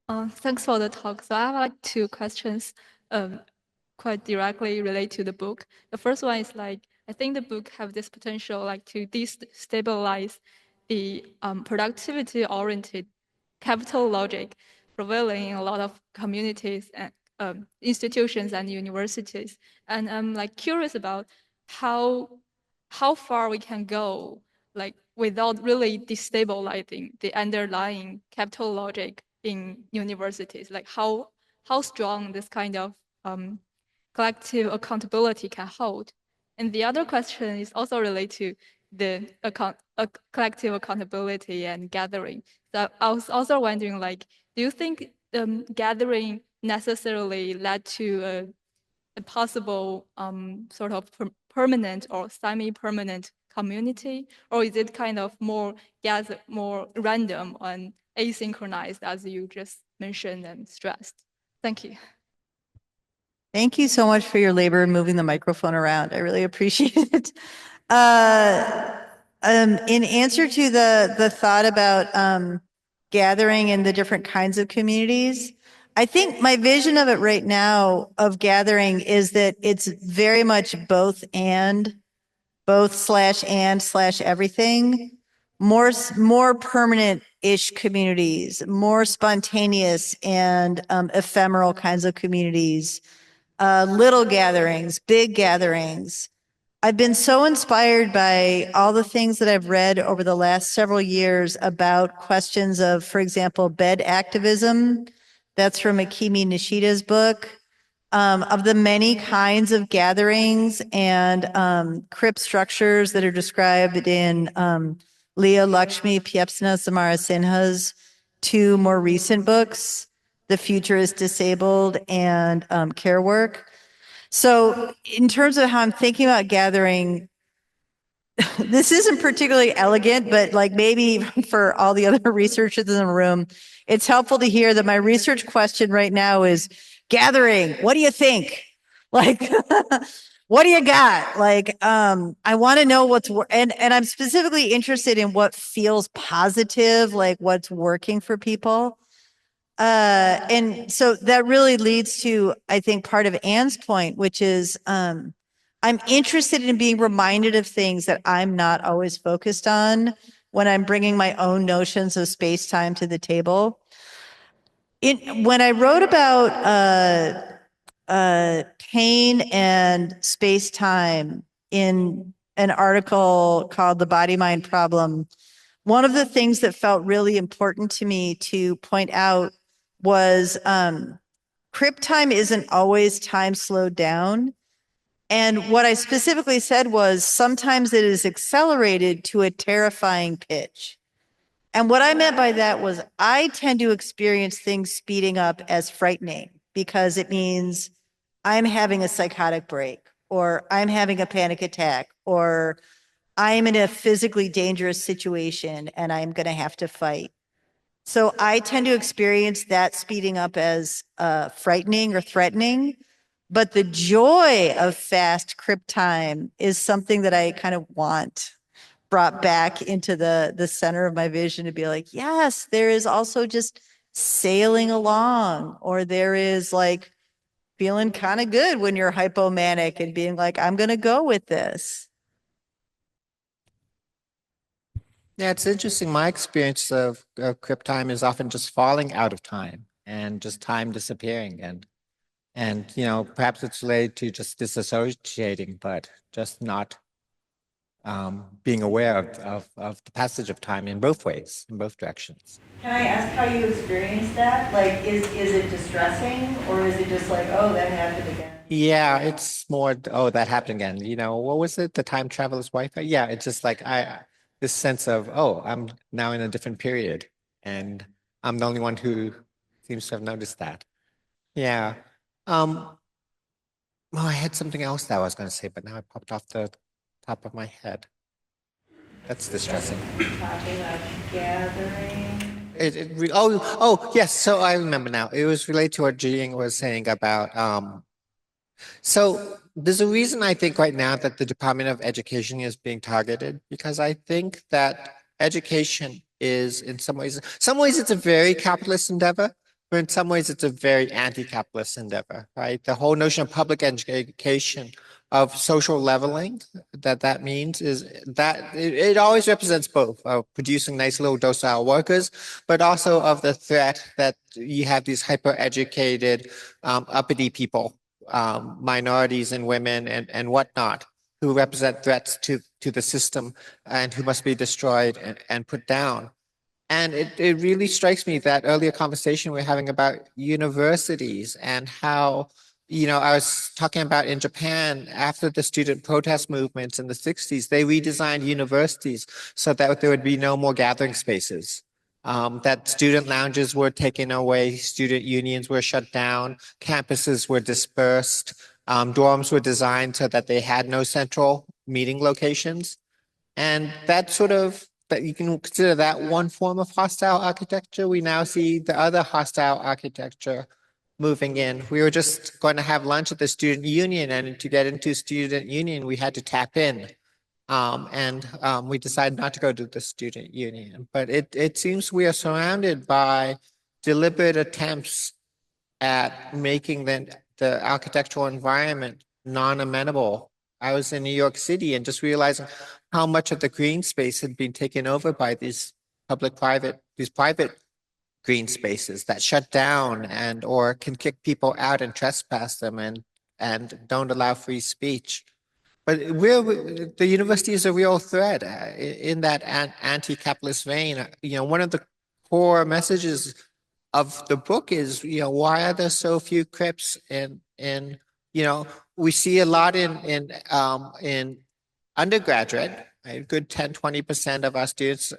Thanks for the talk. So I have like two questions, quite directly related to the book. The first one is like, I think the book have this potential like to destabilize the productivity-oriented capital logic prevailing in a lot of communities and institutions and universities. And I'm like curious about how far we can go, like without really destabilizing the underlying capital logic in universities, like how strong this kind of collective accountability can hold. And the other question is also related to the collective accountability and gathering. So I was also wondering, like, do you think gathering necessarily led to a possible sort of permanent or semi-permanent community, or is it kind of more random and asynchronized, as you just mentioned and stressed? Thank you. Thank you so much for your labor in moving the microphone around. I really appreciate it. In answer to the thought about gathering in the different kinds of communities, I think my vision of it right now of gathering is that it's very much both / everything, more permanent-ish communities, more spontaneous and ephemeral kinds of communities, little gatherings, big gatherings. I've been so inspired by all the things that I've read over the last several years about questions of, for example, bed activism. That's from Akimi Nishida's book. Of the many kinds of gatherings and Crip structures that are described in Leah Lakshmi Piepsna Samara Sinha's two more recent books, The Future is Disabled and Care Work. So in terms of how I'm thinking about gathering, this isn't particularly elegant, but like maybe for all the other researchers in the room, it's helpful to hear that my research question right now is gathering. What do you think? Like, what do you got? Like, I want to know and I'm specifically interested in what feels positive, like what's working for people. And so that really leads to, I think, part of Anne's point, which is I'm interested in being reminded of things that I'm not always focused on when I'm bringing my own notions of space-time to the table. When I wrote about pain and space-time in an article called The Body-Mind Problem, one of the things that felt really important to me to point out was Crip time isn't always time slowed down. And what I specifically said was sometimes it is accelerated to a terrifying pitch. And what I meant by that was I tend to experience things speeding up as frightening because it means I'm having a psychotic break, or I'm having a panic attack, or I'm in a physically dangerous situation and I'm going to have to fight. So I tend to experience that speeding up as frightening or threatening. But the joy of fast Crip time is something that I kind of want brought back into the center of my vision to be like, yes, there is also just sailing along, or there is like feeling kind of good when you're hypomanic and being like, I'm going to go with this. Yeah, it's interesting. My experience of Crip time is often just falling out of time and just time disappearing. And you know, perhaps it's related to just disassociating, but just not being aware of the passage of time in both ways, in both directions. Can I ask how you experience that? Like, is it distressing, or is it just like, oh, that happened again? Yeah, it's more, oh, that happened again. You know, what was it? The time traveler's wife? Yeah, it's just like this sense of, oh, I'm now in a different period, and I'm the only one who seems to have noticed that. Yeah. Well, I had something else that I was going to say, but now it popped off the top of my head. That's distressing. Talking about gathering. Yes. So I remember now. It was related to what Jing was saying about. So there's a reason I think right now that the Department of Education is being targeted, because I think that education is in some ways it's a very capitalist endeavor, but in some ways it's a very anti-capitalist endeavor, right? The whole notion of public education, of social leveling, that means is that it always represents both of producing nice little docile workers, but also of the threat that you have these hyper-educated, uppity people, minorities and women and whatnot, who represent threats to the system and who must be destroyed and put down. And it really strikes me that earlier conversation we're having about universities and how, I was talking about in Japan, after the student protest movements in the 60s, they redesigned universities so that there would be no more gathering spaces. That student lounges were taken away, student unions were shut down, campuses were dispersed, dorms were designed so that they had no central meeting locations. And that you can consider that one form of hostile architecture. We now see the other hostile architecture moving in. We were just going to have lunch at the student union, and to get into student union, we had to tap in. We decided not to go to the student union. But it seems we are surrounded by deliberate attempts at making the architectural environment non-amenable. I was in New York City and just realizing how much of the green space had been taken over by these private green spaces that shut down or can kick people out and trespass them and don't allow free speech. But the university is a real threat in that anti-capitalist vein. One of the core messages of the book is, why are there so few Crips in we see a lot in undergraduate, a good 10-20% of our students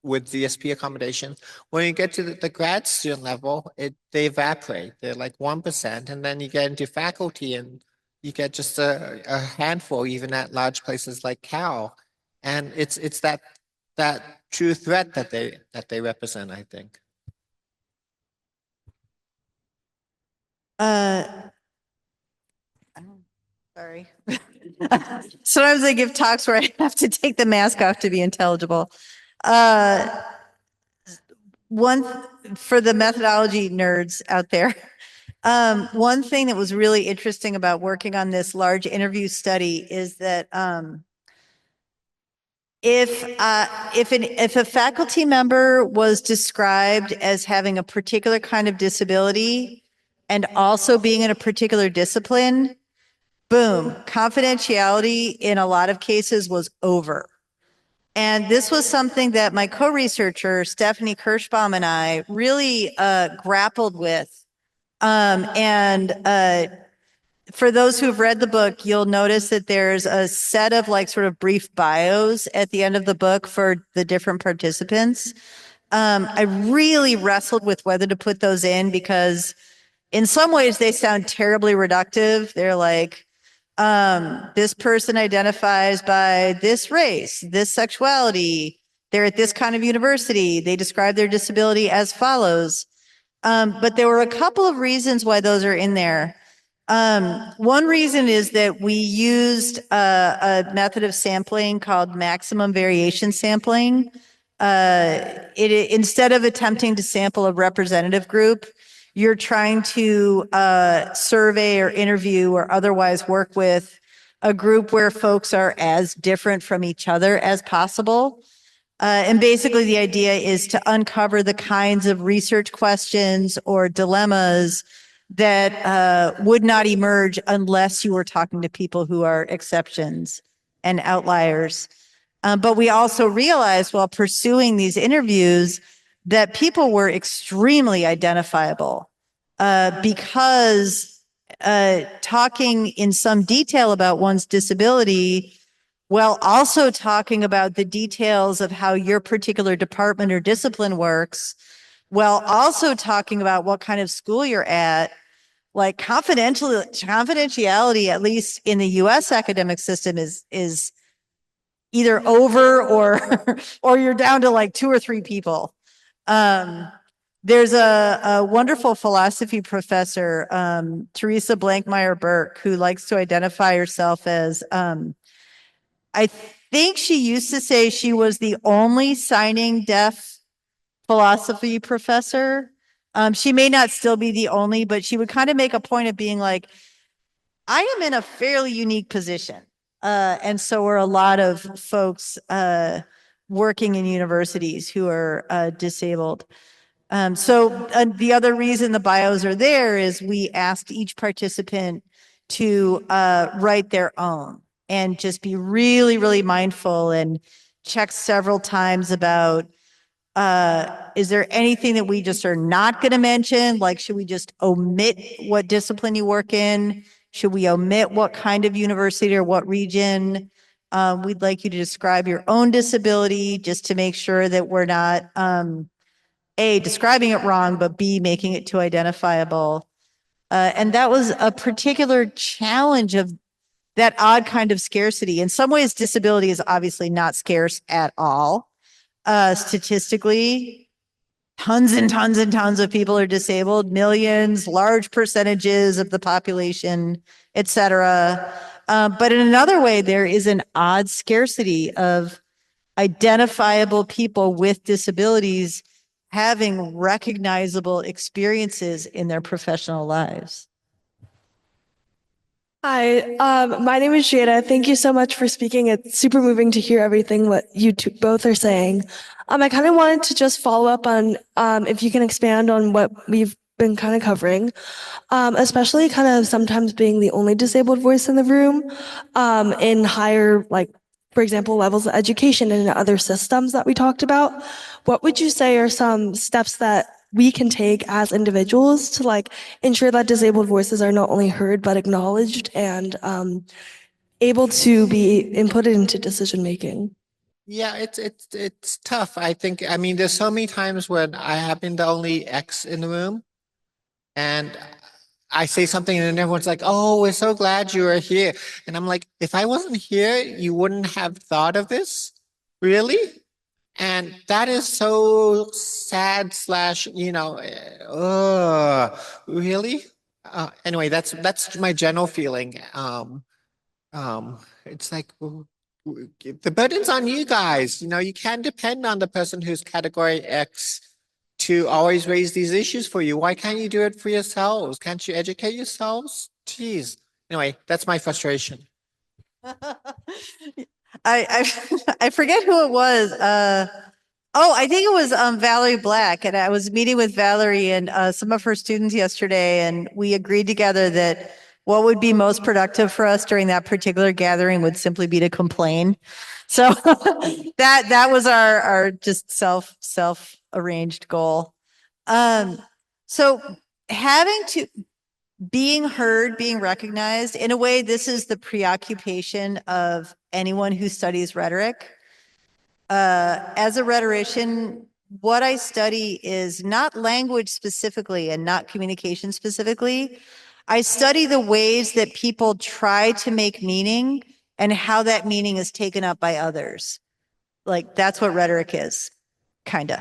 with DSP accommodation. When you get to the grad student level, they evaporate. They're like 1%, and then you get into faculty and you get just a handful, even at large places like Cal. And it's that true threat that they represent, I think. Sorry. Sometimes I give talks where I have to take the mask off to be intelligible. One for the methodology nerds out there. One thing that was really interesting about working on this large interview study is that if a faculty member was described as having a particular kind of disability and also being in a particular discipline, boom, confidentiality in a lot of cases was over. And this was something that my co-researcher, Stephanie Kirschbaum, and I really grappled with. For those who've read the book, you'll notice that there's a set of sort of brief bios at the end of the book for the different participants. I really wrestled with whether to put those in because in some ways they sound terribly reductive. They're like, this person identifies by this race, this sexuality, they're at this kind of university, they describe their disability as follows. But there were a couple of reasons why those are in there. One reason is that we used a method of sampling called maximum variation sampling. Instead of attempting to sample a representative group, you're trying to survey or interview or otherwise work with a group where folks are as different from each other as possible. And basically the idea is to uncover the kinds of research questions or dilemmas that would not emerge unless you were talking to people who are exceptions and outliers. But we also realized while pursuing these interviews that people were extremely identifiable because talking in some detail about one's disability while also talking about the details of how your particular department or discipline works, while also talking about what kind of school you're at, like confidentiality, at least in the US academic system, is either over or or you're down to 2 or 3 people. There's a wonderful philosophy professor, Teresa Blankmeyer Burke, who likes to identify herself as, I think she used to say she was the only signing deaf philosophy professor. She may not still be the only, but she would kind of make a point of being like, I am in a fairly unique position. And so are a lot of folks working in universities who are disabled. The other reason the bios are there is we asked each participant to write their own and just be really, really mindful and check several times about is there anything that we just are not going to mention? Like, should we just omit what discipline you work in? Should we omit what kind of university or what region? We'd like you to describe your own disability just to make sure that we're not A, describing it wrong, but B, making it too identifiable. And that was a particular challenge of that odd kind of scarcity. In some ways, disability is obviously not scarce at all. Statistically, tons and tons and tons of people are disabled, millions, large percentages of the population, et cetera. But in another way, there is an odd scarcity of identifiable people with disabilities having recognizable experiences in their professional lives. Hi, my name is Jada. Thank you so much for speaking. It's super moving to hear everything what you two both are saying. I kind of wanted to just follow up on if you can expand on what we've been kind of covering, especially kind of sometimes being the only disabled voice in the room in higher, like, for example, levels of education and other systems that we talked about. What would you say are some steps that we can take as individuals to like ensure that disabled voices are not only heard but acknowledged and able to be inputted into decision making? Yeah, it's tough. I mean, there's so many times when I have been the only X in the room, and I say something, and then everyone's like, "Oh, we're so glad you are here," and I'm like, "If I wasn't here, you wouldn't have thought of this, really?" And that is so sad slash, really? Anyway, that's my general feeling. It's like the burden's on you guys. You can't depend on the person who's category X to always raise these issues for you. Why can't you do it for yourselves? Can't you educate yourselves? Jeez. Anyway, that's my frustration. I I forget who it was. I think it was Valerie Black, and I was meeting with Valerie and some of her students yesterday, and we agreed together that what would be most productive for us during that particular gathering would simply be to complain. So that was our just self arranged goal. So being heard, being recognized, in a way, this is the preoccupation of anyone who studies rhetoric. As a rhetorician, what I study is not language specifically and not communication specifically. I study the ways that people try to make meaning and how that meaning is taken up by others. Like, that's what rhetoric is, kind of.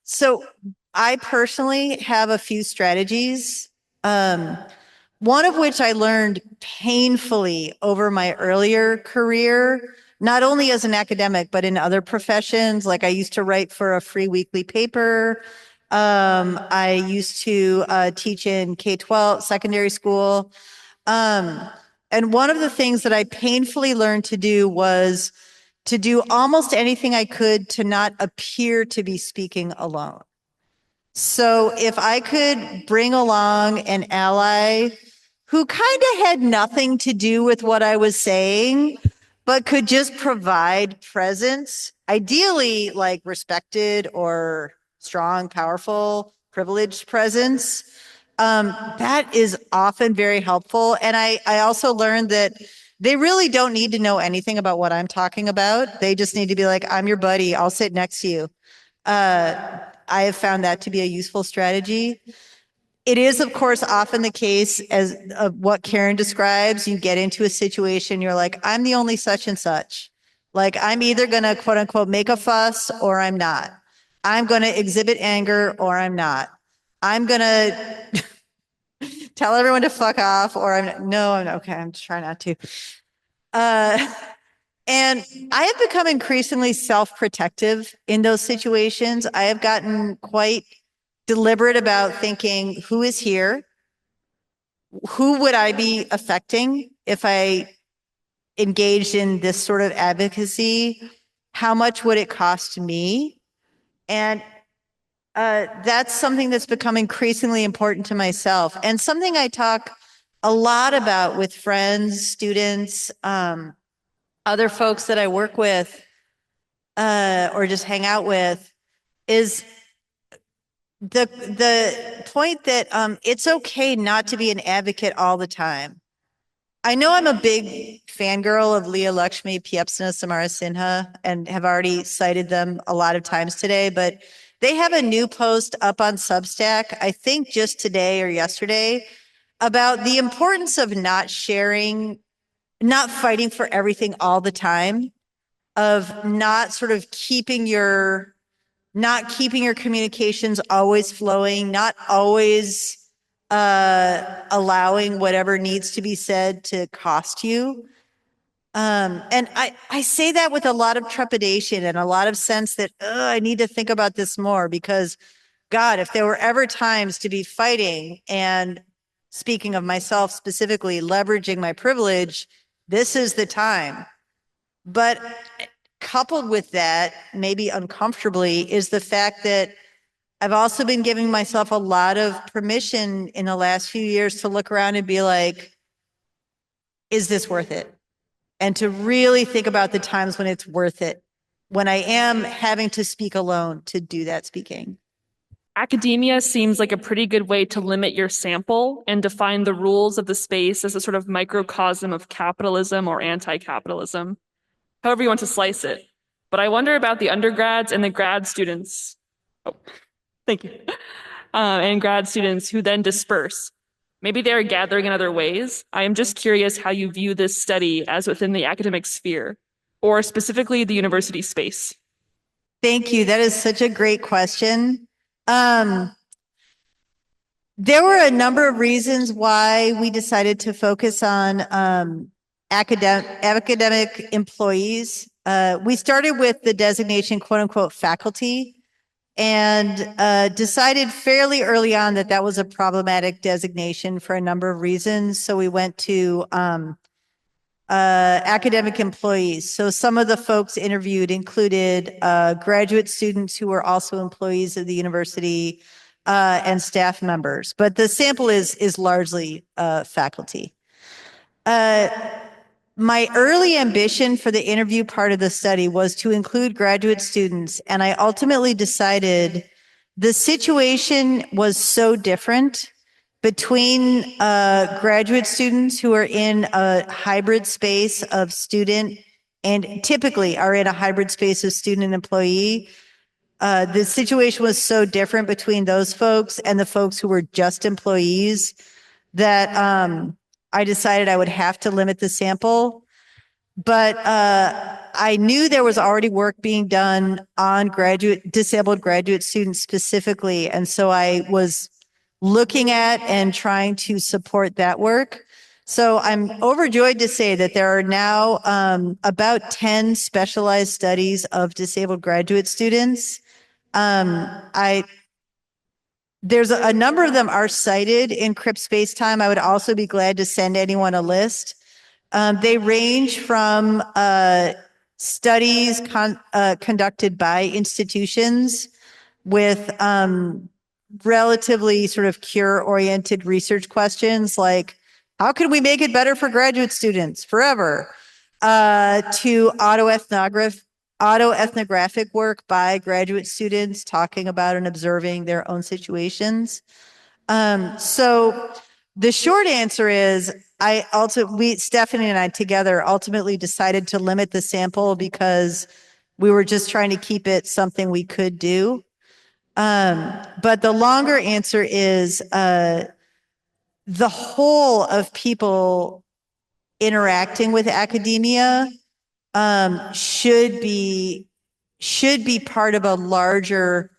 So I personally have a few strategies. One of which I learned painfully over my earlier career, not only as an academic, but in other professions. Like, I used to write for a free weekly paper. I used to teach in K-12 secondary school. And one of the things that I painfully learned to do was to do almost anything I could to not appear to be speaking alone. So if I could bring along an ally who kind of had nothing to do with what I was saying, but could just provide presence, ideally like respected or strong, powerful, privileged presence, that is often very helpful. And I also learned that they really don't need to know anything about what I'm talking about. They just need to be like, I'm your buddy. I'll sit next to you. I have found that to be a useful strategy. It is, of course, often the case as of what Karen describes. You get into a situation, you're like, I'm the only such and such. Like, I'm either going to quote unquote make a fuss or I'm not. I'm going to exhibit anger or I'm not. I'm going to tell everyone to fuck off or I'm okay. I'm trying not to. And I have become increasingly self-protective in those situations. I have gotten quite deliberate about thinking who is here, who would I be affecting if I engaged in this sort of advocacy? How much would it cost me? And that's something that's become increasingly important to myself and something I talk a lot about with friends, students, other folks that I work with or just hang out with is the point that it's okay not to be an advocate all the time. I know I'm a big fangirl of Leah Lakshmi, Piepsna, Samara Sinha, and have already cited them a lot of times today, but they have a new post up on Substack, I think just today or yesterday, about the importance of not sharing, not fighting for everything all the time, of not sort of keeping your communications always flowing, not always allowing whatever needs to be said to cost you. And I say that with a lot of trepidation and a lot of sense that I need to think about this more because God, if there were ever times to be fighting and speaking of myself specifically, leveraging my privilege, this is the time. But coupled with that, maybe uncomfortably, is the fact that I've also been giving myself a lot of permission in the last few years to look around and be like, is this worth it? And to really think about the times when it's worth it, when I am having to speak alone to do that speaking. Academia seems like a pretty good way to limit your sample and define the rules of the space as a sort of microcosm of capitalism or anti-capitalism, however you want to slice it. But I wonder about the undergrads and the grad students. Oh, thank you. And grad students who then disperse. Maybe they're gathering in other ways. I am just curious how you view this study as within the academic sphere, or specifically the university space. Thank you. That is such a great question. There were a number of reasons why we decided to focus on academic employees. We started with the designation quote unquote faculty and decided fairly early on that that was a problematic designation for a number of reasons. So we went to academic employees. So some of the folks interviewed included graduate students who were also employees of the university and staff members, but the sample is largely faculty. My early ambition for the interview part of the study was to include graduate students, and I ultimately decided the situation was so different between graduate students who are in a hybrid space of student and typically are in a hybrid space of student and employee. The situation was so different between those folks and the folks who were just employees that I decided I would have to limit the sample. But I knew there was already work being done on disabled graduate students specifically. And so I was looking at and trying to support that work. So I'm overjoyed to say that there are now about 10 specialized studies of disabled graduate students. There's a number of them are cited in Crip Spacetime. I would also be glad to send anyone a list. They range from studies conducted by institutions with relatively sort of cure-oriented research questions like, how can we make it better for graduate students forever? To autoethnographic work by graduate students talking about and observing their own situations. So the short answer is Stephanie and I together ultimately decided to limit the sample because we were just trying to keep it something we could do. But the longer answer is the whole of people interacting with academia should be should be part of a larger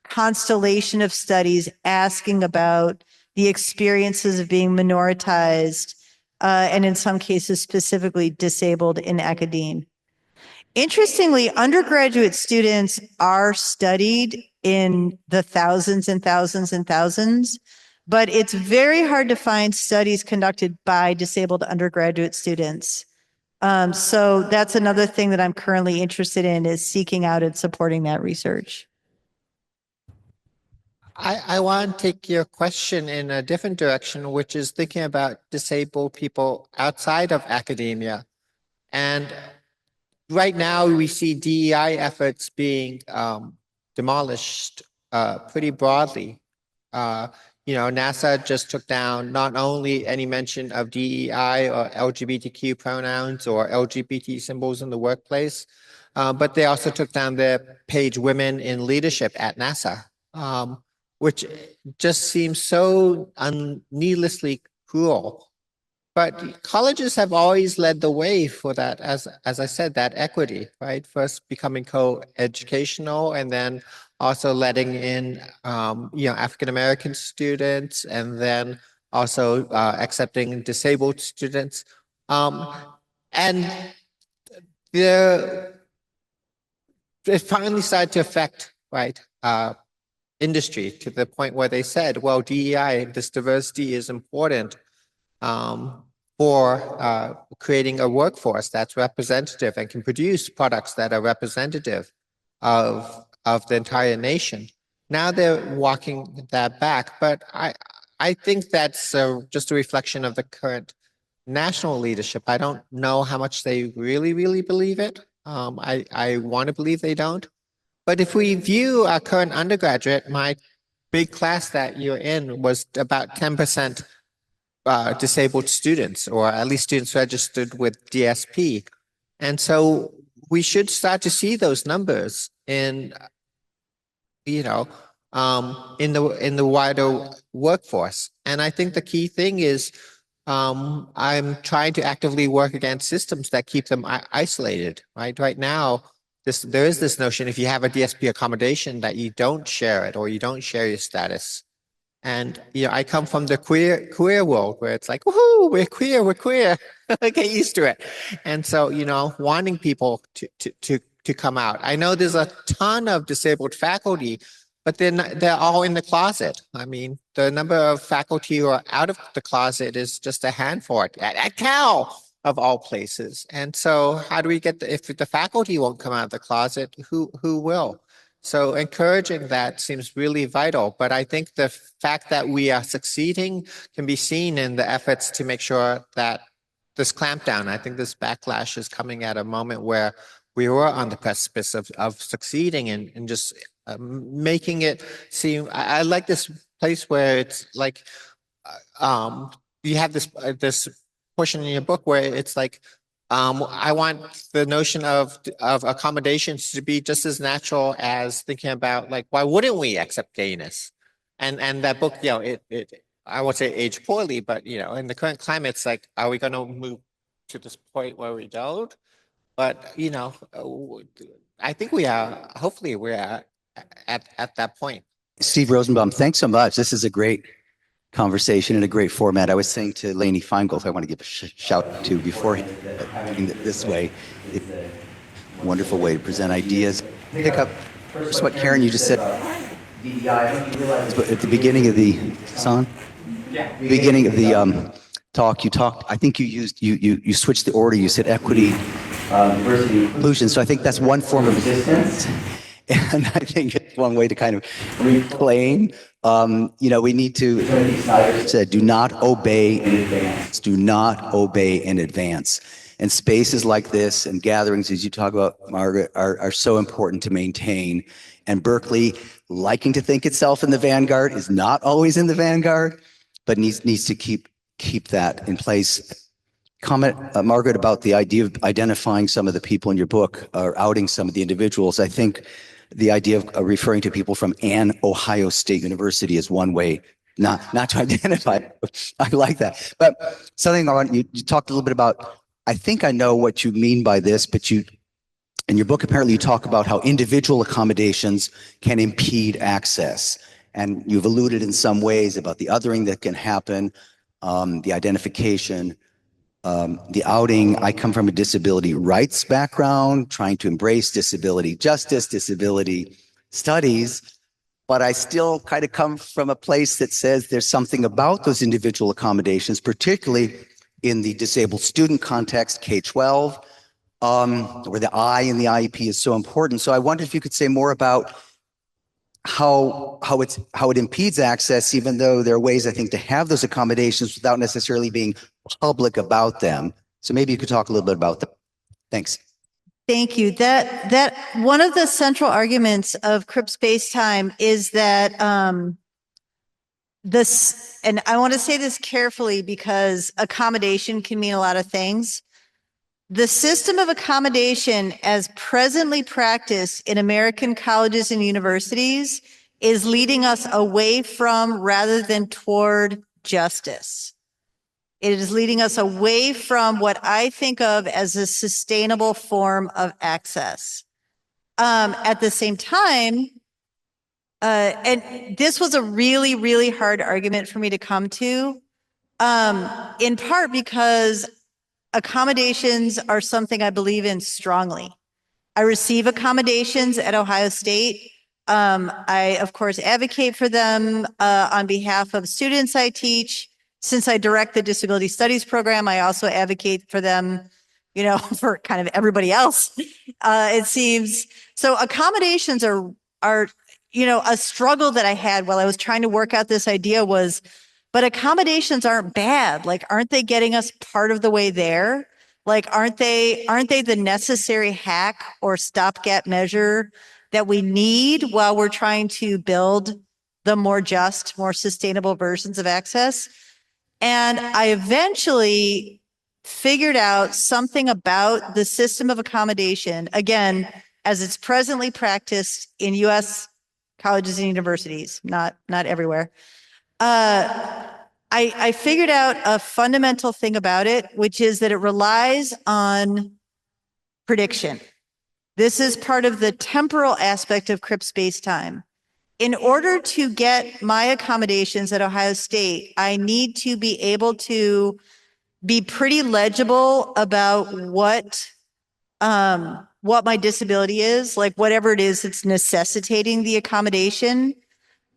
constellation of studies asking about the experiences of being minoritized, and in some cases specifically disabled in academia. Interestingly, undergraduate students are studied in the thousands and thousands and thousands, but it's very hard to find studies conducted by disabled undergraduate students. So that's another thing that I'm currently interested in, is seeking out and supporting that research. I want to take your question in a different direction, which is thinking about disabled people outside of academia. And right now we see DEI efforts being demolished pretty broadly. NASA just took down not only any mention of DEI or LGBTQ pronouns or LGBT symbols in the workplace, but they also took down the page Women in Leadership at NASA, which just seems so needlessly cruel. But colleges have always led the way for that, as I said, that equity, right? First becoming co-educational, and then also letting in, African-American students, and then also accepting disabled students. And it finally started to affect, right, industry, to the point where they said, well, DEI, this diversity is important for creating a workforce that's representative and can produce products that are representative of the entire nation. Now they're walking that back, but I think that's just a reflection of the current national leadership. I don't know how much they really believe it. I want to believe they don't. But if we view our current undergraduate, my big class that you're in was about 10% disabled students, or at least students registered with DSP. And so we should start to see those numbers in, in the wider workforce. And I think the key thing is I'm trying to actively work against systems that keep them isolated, right? Right now, there is this notion, if you have a DSP accommodation, that you don't share it, or you don't share your status. And I come from the queer world, where it's like, woohoo, we're queer, get used to it. And so, wanting people to come out. I know there's a ton of disabled faculty, but they're all in the closet. I mean, the number of faculty who are out of the closet is just a handful at Cal, of all places. And so how do we get if the faculty won't come out of the closet, who will? So encouraging that seems really vital. But I think the fact that we are succeeding can be seen in the efforts to make sure that this clampdown, I think this backlash is coming at a moment where we were on the precipice of succeeding and just making it seem, I like this place where it's like, you have this portion in your book where it's like, I want the notion of accommodations to be just as natural as thinking about, like, why wouldn't we accept gayness? And that book, I won't say aged poorly, but in the current climate, it's like, are we going to move to this point where we don't? But I think we are. Hopefully, we're at that point. Steve Rosenbaum, thanks so much. This is a great conversation and a great format. I was saying to Lainey Feingold, I want to give a shout out to before having it this way. It's a wonderful way to present ideas. Pick up first what Karen you just said. At the beginning of the beginning of the talk, you talked. I think you switched the order. You said equity, diversity, inclusion. So I think that's one form of resistance. And I think it's one way to kind of reclaim. We need to said, do not obey in advance. Do not obey in advance. And spaces like this and gatherings, as you talk about, Margaret, are so important to maintain. And Berkeley, liking to think itself in the vanguard, is not always in the vanguard, but needs to keep that in place. Comment, Margaret, about the idea of identifying some of the people in your book, or outing some of the individuals. I think the idea of referring to people from an Ohio State University is one way not to identify. I like that. But something I want you talked a little bit about. I think I know what you mean by this, but in your book, apparently you talk about how individual accommodations can impede access. And you've alluded in some ways about the othering that can happen, the identification, the outing. I come from a disability rights background, trying to embrace disability justice, disability studies, but I still kind of come from a place that says there's something about those individual accommodations, particularly in the disabled student context, K-12, where the I in the IEP is so important. So I wondered if you could say more about how it impedes access, even though there are ways, I think, to have those accommodations without necessarily being public about them. So maybe you could talk a little bit about that. Thanks. Thank you. That one of the central arguments of Crip Spacetime is that this, and I want to say this carefully because accommodation can mean a lot of things. The system of accommodation as presently practiced in American colleges and universities is leading us away from rather than toward justice. It is leading us away from what I think of as a sustainable form of access. At the same time, and this was a really, really hard argument for me to come to, in part because accommodations are something I believe in strongly. I receive accommodations at Ohio State. I, of course, advocate for them on behalf of students I teach. Since I direct the disability studies program, I also advocate for them, you know, for kind of everybody else, it seems. So accommodations are, you know, a struggle that I had while I was trying to work out this idea was, but accommodations aren't bad. Like, aren't they getting us part of the way there? Like, aren't they the necessary hack or stopgap measure that we need while we're trying to build the more just, more sustainable versions of access? And I eventually figured out something about the system of accommodation, again, as it's presently practiced in U.S. colleges and universities, not everywhere. I figured out a fundamental thing about it, which is that it relies on prediction. This is part of the temporal aspect of Crip Spacetime. In order to get my accommodations at Ohio State, I need to be able to be pretty legible about what my disability is, like whatever it is that's necessitating the accommodation.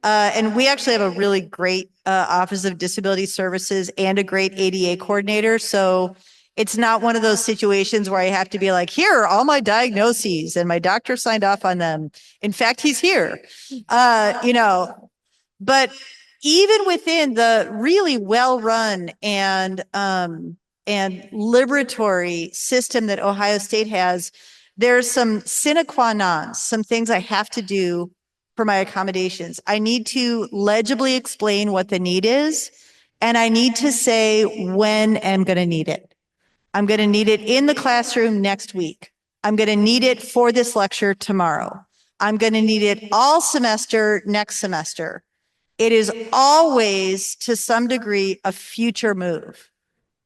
And we actually have a really great Office of Disability Services and a great ADA coordinator. So it's not one of those situations where I have to be like, here are all my diagnoses and my doctor signed off on them. In fact, he's here, you know, but even within the really well-run and liberatory system that Ohio State has, there's some sine qua non, some things I have to do for my accommodations. I need to legibly explain what the need is, and I need to say when I'm going to need it. I'm going to need it in the classroom next week. I'm going to need it for this lecture tomorrow. I'm going to need it all semester next semester. It is always, to some degree, a future move.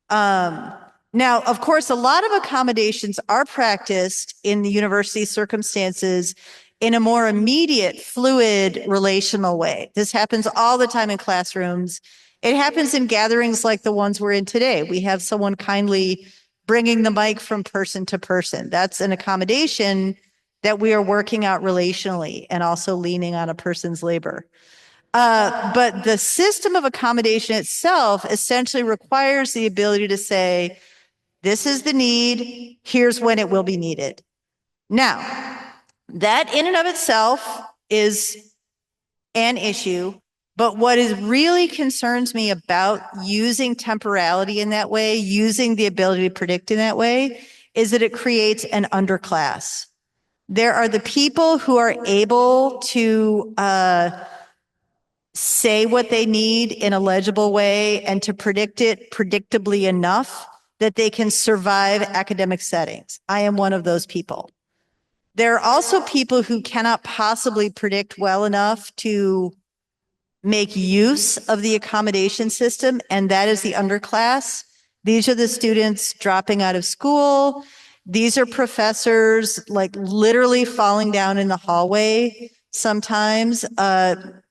Now, of course, a lot of accommodations are practiced in the university circumstances in a more immediate, fluid, relational way. This happens all the time in classrooms. It happens in gatherings like the ones we're in today. We have someone kindly bringing the mic from person to person. That's an accommodation that we are working out relationally and also leaning on a person's labor. But the system of accommodation itself essentially requires the ability to say, this is the need, here's when it will be needed. Now, that in and of itself is an issue, but what is really concerns me about using temporality in that way, using the ability to predict in that way, is that it creates an underclass. There are the people who are able to say what they need in a legible way and to predict it predictably enough that they can survive academic settings. I am one of those people. There are also people who cannot possibly predict well enough to make use of the accommodation system, and that is the underclass. These are the students dropping out of school. These are professors like literally falling down in the hallway sometimes.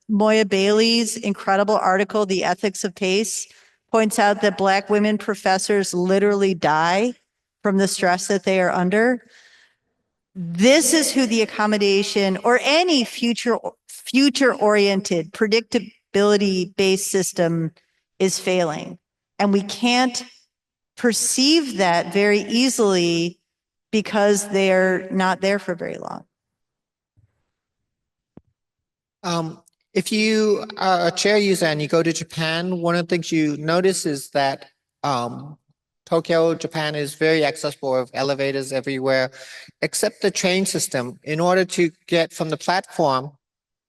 Moya Bailey's incredible article, The Ethics of Pace, points out that Black women professors literally die from the stress that they are under. This is who the accommodation or any future-oriented predictability-based system is failing. And we can't perceive that very easily because they're not there for very long. If you are a chair user and you go to Japan, one of the things you notice is that Tokyo, Japan is very accessible with elevators everywhere, except the train system. In order to get from the platform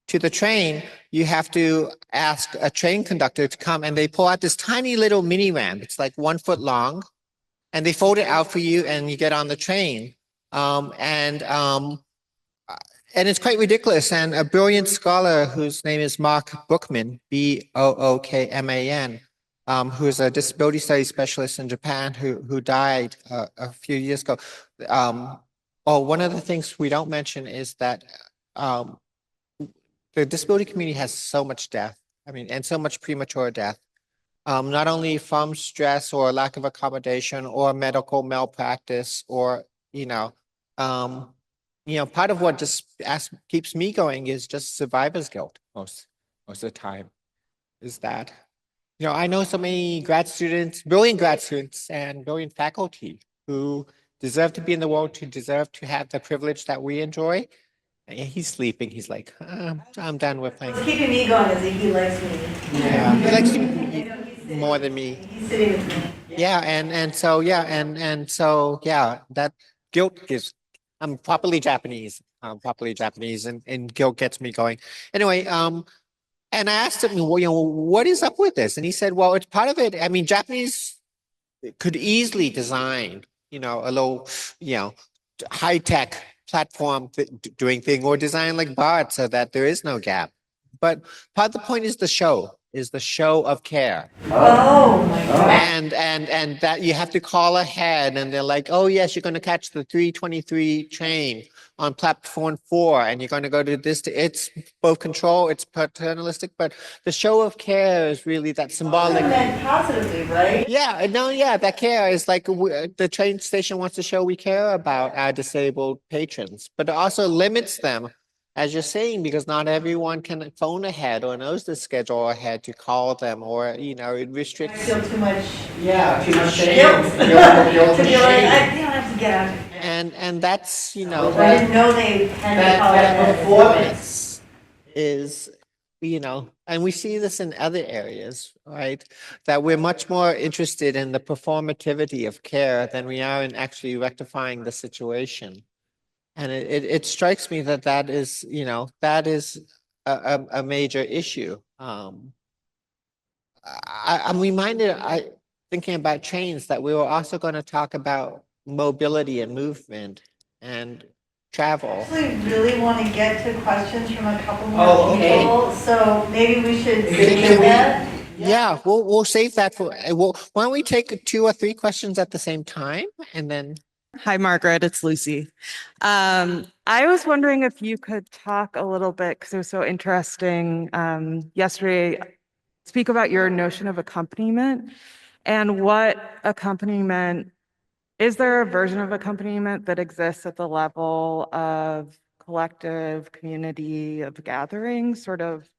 to the train, you have to ask a train conductor to come, and they pull out this tiny little mini ramp. It's like 1 foot long, and they fold it out for you, and you get on the train. And it's quite ridiculous. And a brilliant scholar whose name is Mark Bookman, Bookman, who is a disability studies specialist in Japan who died a few years ago. One of the things we don't mention is that the disability community has so much death. I mean, and so much premature death, not only from stress or lack of accommodation or medical malpractice or, part of what just keeps me going is just survivor's guilt most of the time. Is that, I know so many grad students, brilliant grad students and brilliant faculty who deserve to be in the world, who deserve to have the privilege that we enjoy. And he's sleeping. He's like, I'm done with playing. What's keeping me going is that he likes me. Yeah, he likes you more than me. He's sitting with me. Yeah, and so that guilt is. I'm properly Japanese. And guilt gets me going. Anyway, and I asked him, what is up with this? And he said, well, it's part of it. I mean, Japanese could easily design, a little, high-tech platform doing thing, or design like BART so that there is no gap. But part of the point is the show of care. Oh my God. And that you have to call ahead, and they're like, oh yes, you're going to catch the 323 train on platform 4, and you're going to go to this. It's both control, it's paternalistic, but the show of care is really that symbolic. Meant positively, right? That care is like the train station wants to show we care about our disabled patrons, but it also limits them, as you're saying, because not everyone can phone ahead or knows the schedule ahead to call them, or, it restricts. I feel too much. Yeah, too much shame. Guilt. Guilt To be like, I don't have to get out of here. And that's, I didn't know they had to call that it. performance is, and we see this in other areas, right? That we're much more interested in the performativity of care than we are in actually rectifying the situation. And it strikes me that is, a major issue. I'm reminded, thinking about trains, that we were also going to talk about mobility and movement and travel. I actually really want to get to questions from a couple more people, so maybe we should do that. Yeah, we'll save that for. Why don't we take 2 or 3 questions at the same time, and then. Hi, Margaret. It's Lucy. I was wondering if you could talk a little bit, because it was so interesting yesterday, speak about your notion of accompaniment and what accompaniment, is there a version of accompaniment that exists at the level of collective community of gathering, sort of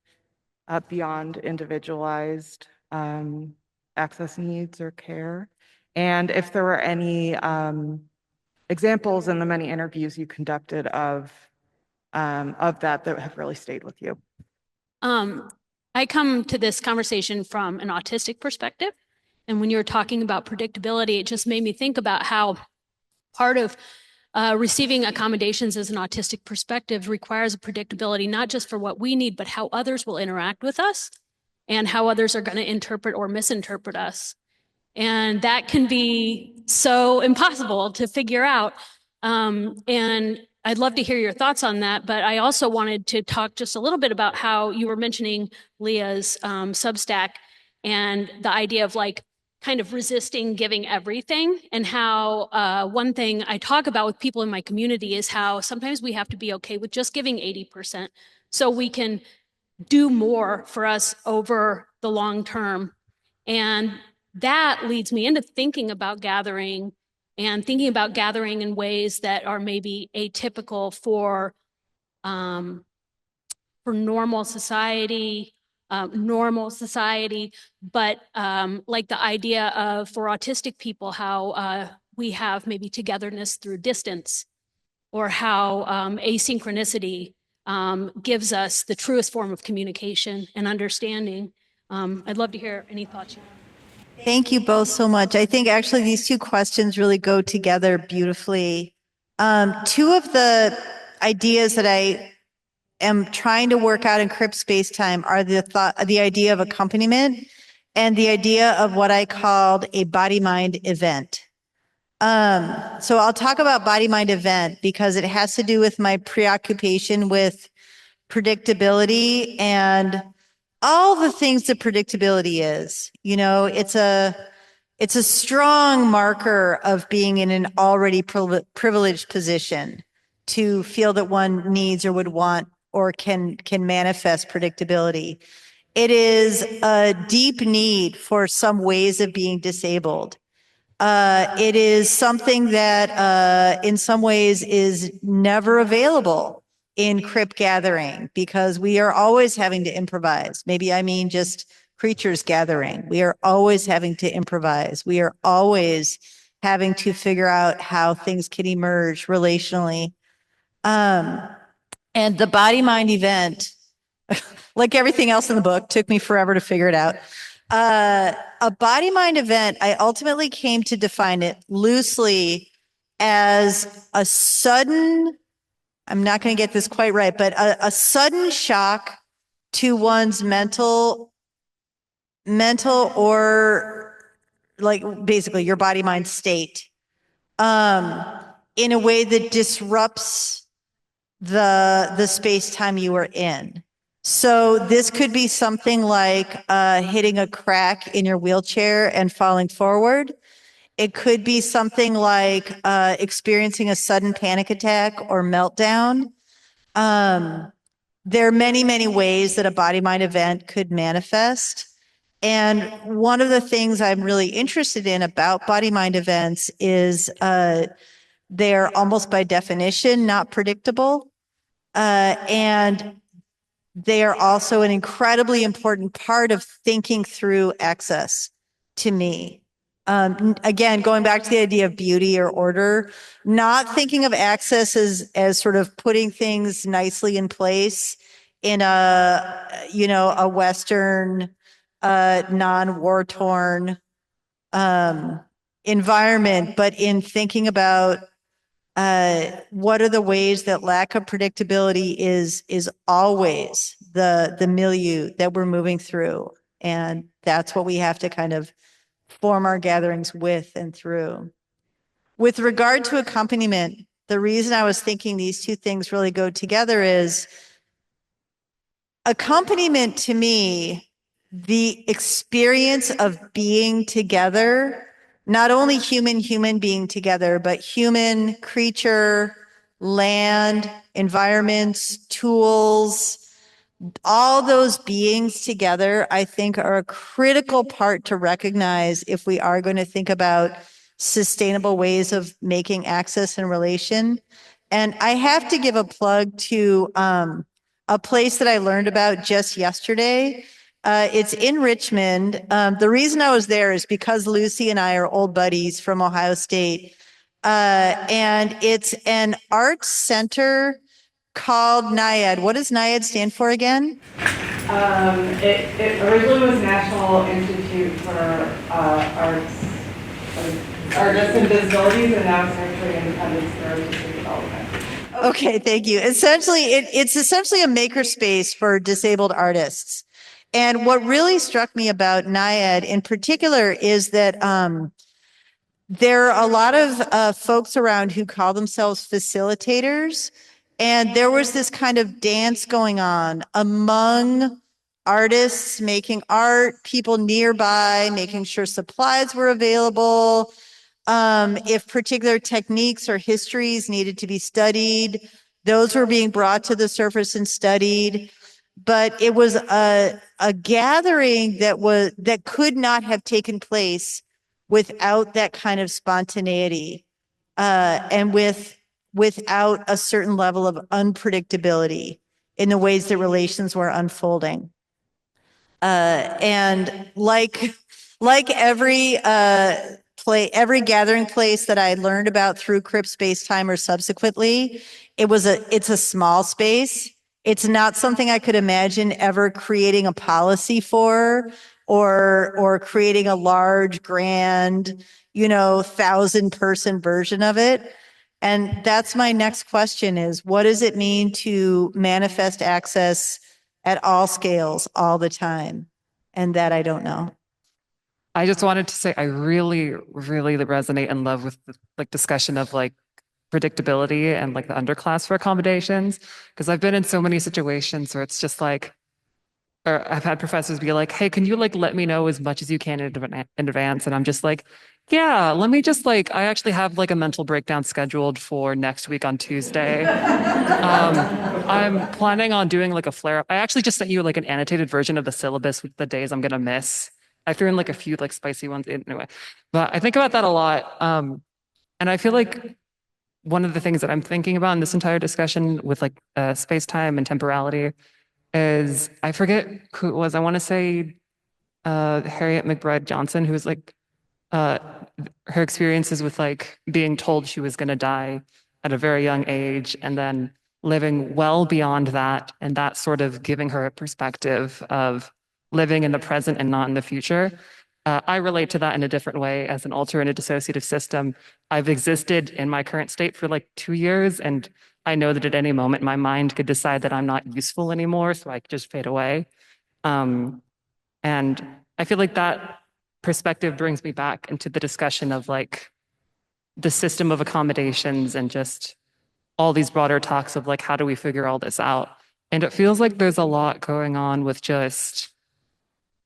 beyond individualized access needs or care? And if there were any examples in the many interviews you conducted of that have really stayed with you. I come to this conversation from an autistic perspective. And when you were talking about predictability, it just made me think about how part of receiving accommodations as an autistic perspective requires a predictability, not just for what we need, but how others will interact with us and how others are going to interpret or misinterpret us. And that can be so impossible to figure out. And I'd love to hear your thoughts on that. But I also wanted to talk just a little bit about how you were mentioning Leah's Substack and the idea of like kind of resisting giving everything, and how one thing I talk about with people in my community is how sometimes we have to be okay with just giving 80% so we can do more for us over the long term. And that leads me into thinking about gathering and thinking about gathering in ways that are maybe atypical for normal society, but like the idea of for autistic people, how we have maybe togetherness through distance, or how asynchronicity gives us the truest form of communication and understanding. I'd love to hear any thoughts you have. Thank you both so much. I think actually these two questions really go together beautifully. Two of the ideas that I am trying to work out in Crip Spacetime are the idea of accompaniment and the idea of what I called a body-mind event. So I'll talk about body-mind event because it has to do with my preoccupation with predictability and all the things that predictability is. You know, it's a strong marker of being in an already privileged position to feel that one needs or would want or can manifest predictability. It is a deep need for some ways of being disabled. It is something that in some ways is never available in Crip gathering because we are always having to improvise. Maybe I mean just creatures gathering. We are always having to improvise. We are always having to figure out how things can emerge relationally. And the body-mind event, like everything else in the book, took me forever to figure it out. A body-mind event, I ultimately came to define it loosely as a sudden, I'm not going to get this quite right, but a sudden shock to one's mental or like basically your body-mind state in a way that disrupts the space-time you are in. So this could be something like hitting a crack in your wheelchair and falling forward. It could be something like experiencing a sudden panic attack or meltdown. There are many, many ways that a body-mind event could manifest. And one of the things I'm really interested in about body-mind events is they're almost by definition not predictable. And they are also an incredibly important part of thinking through access to me. Again, going back to the idea of beauty or order, not thinking of access as sort of putting things nicely in place in a Western, non-war torn environment, but in thinking about what are the ways that lack of predictability is always the milieu that we're moving through. And that's what we have to kind of form our gatherings with and through. With regard to accompaniment, the reason I was thinking these two things really go together is accompaniment to me, the experience of being together, not only human being together, but human, creature, land, environments, tools, all those beings together, I think are a critical part to recognize if we are going to think about sustainable ways of making access and relation. And I have to give a plug to a place that I learned about just yesterday. It's in Richmond. The reason I was there is because Lucy and I are old buddies from Ohio State. And it's an arts center called NIAD. What does NIAD stand for again? It originally was National Institute for Artists and Disabilities, and now it's actually Independence for Artistic Development. Okay, thank you. Essentially, it's essentially a makerspace for disabled artists. And what really struck me about NIAD in particular is that there are a lot of folks around who call themselves facilitators. And there was this kind of dance going on among artists making art, people nearby, making sure supplies were available. If particular techniques or histories needed to be studied, those were being brought to the surface and studied. But it was a gathering that could not have taken place without that kind of spontaneity, and without a certain level of unpredictability in the ways that relations were unfolding. And like every every gathering place that I learned about through Crip Spacetime or subsequently, it's a small space. It's not something I could imagine ever creating a policy for, or creating a large, grand, 1,000-person version of it. And that's my next question is, what does it mean to manifest access at all scales all the time? And that I don't know. I just wanted to say I really, really resonate and love with the discussion of predictability and the underclass for accommodations, because I've been in so many situations where it's just or I've had professors be like, hey, can you let me know as much as you can in advance? And I'm just like, yeah, let me just I actually have a mental breakdown scheduled for next week on Tuesday. I'm planning on doing a flare up. I actually just sent you an annotated version of the syllabus with the days I'm gonna miss. I threw in a few spicy ones anyway, but I think about that a lot. And I feel one of the things that I'm thinking about in this entire discussion with space-time and temporality is, I forget who it was. I want to say Harriet McBride Johnson, who was her experiences with being told she was going to die at a very young age and then living well beyond that, and that sort of giving her a perspective of living in the present and not in the future. I relate to that in a different way as an alternate dissociative system. I've existed in my current state for 2 years, and I know that at any moment my mind could decide that I'm not useful anymore, so I could just fade away. And I feel that perspective brings me back into the discussion of the system of accommodations and just all these broader talks of how do we figure all this out? And it feels there's a lot going on with just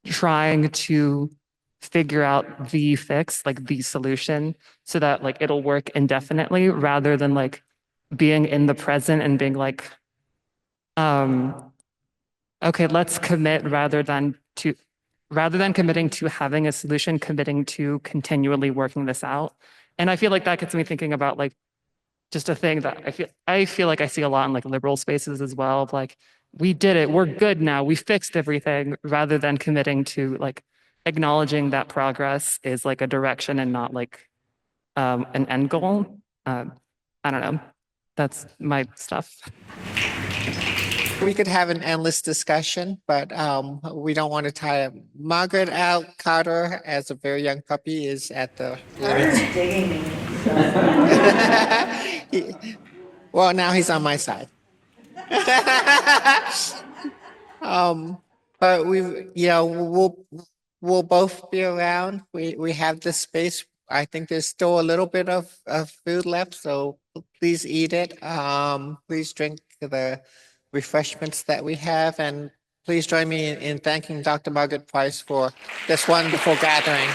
trying to figure out the fix, the solution, so that it'll work indefinitely, rather than being in the present and being okay, let's commit rather than committing to having a solution, committing to continually working this out. And I feel that gets me thinking about just a thing that I feel I see a lot in liberal spaces as well, of we did it, we're good now, we fixed everything, rather than committing to acknowledging that progress is a direction and not an end goal. I don't know. That's my stuff. We could have an endless discussion, but we don't want to tire Margaret out. Carter, as a very young puppy, is at the digging me. Well, now he's on my side. But we'll both be around. We have this space. I think there's still a little bit of food left, so please eat it. Please drink the refreshments that we have, and please join me in thanking Dr. Margaret Price for this wonderful gathering.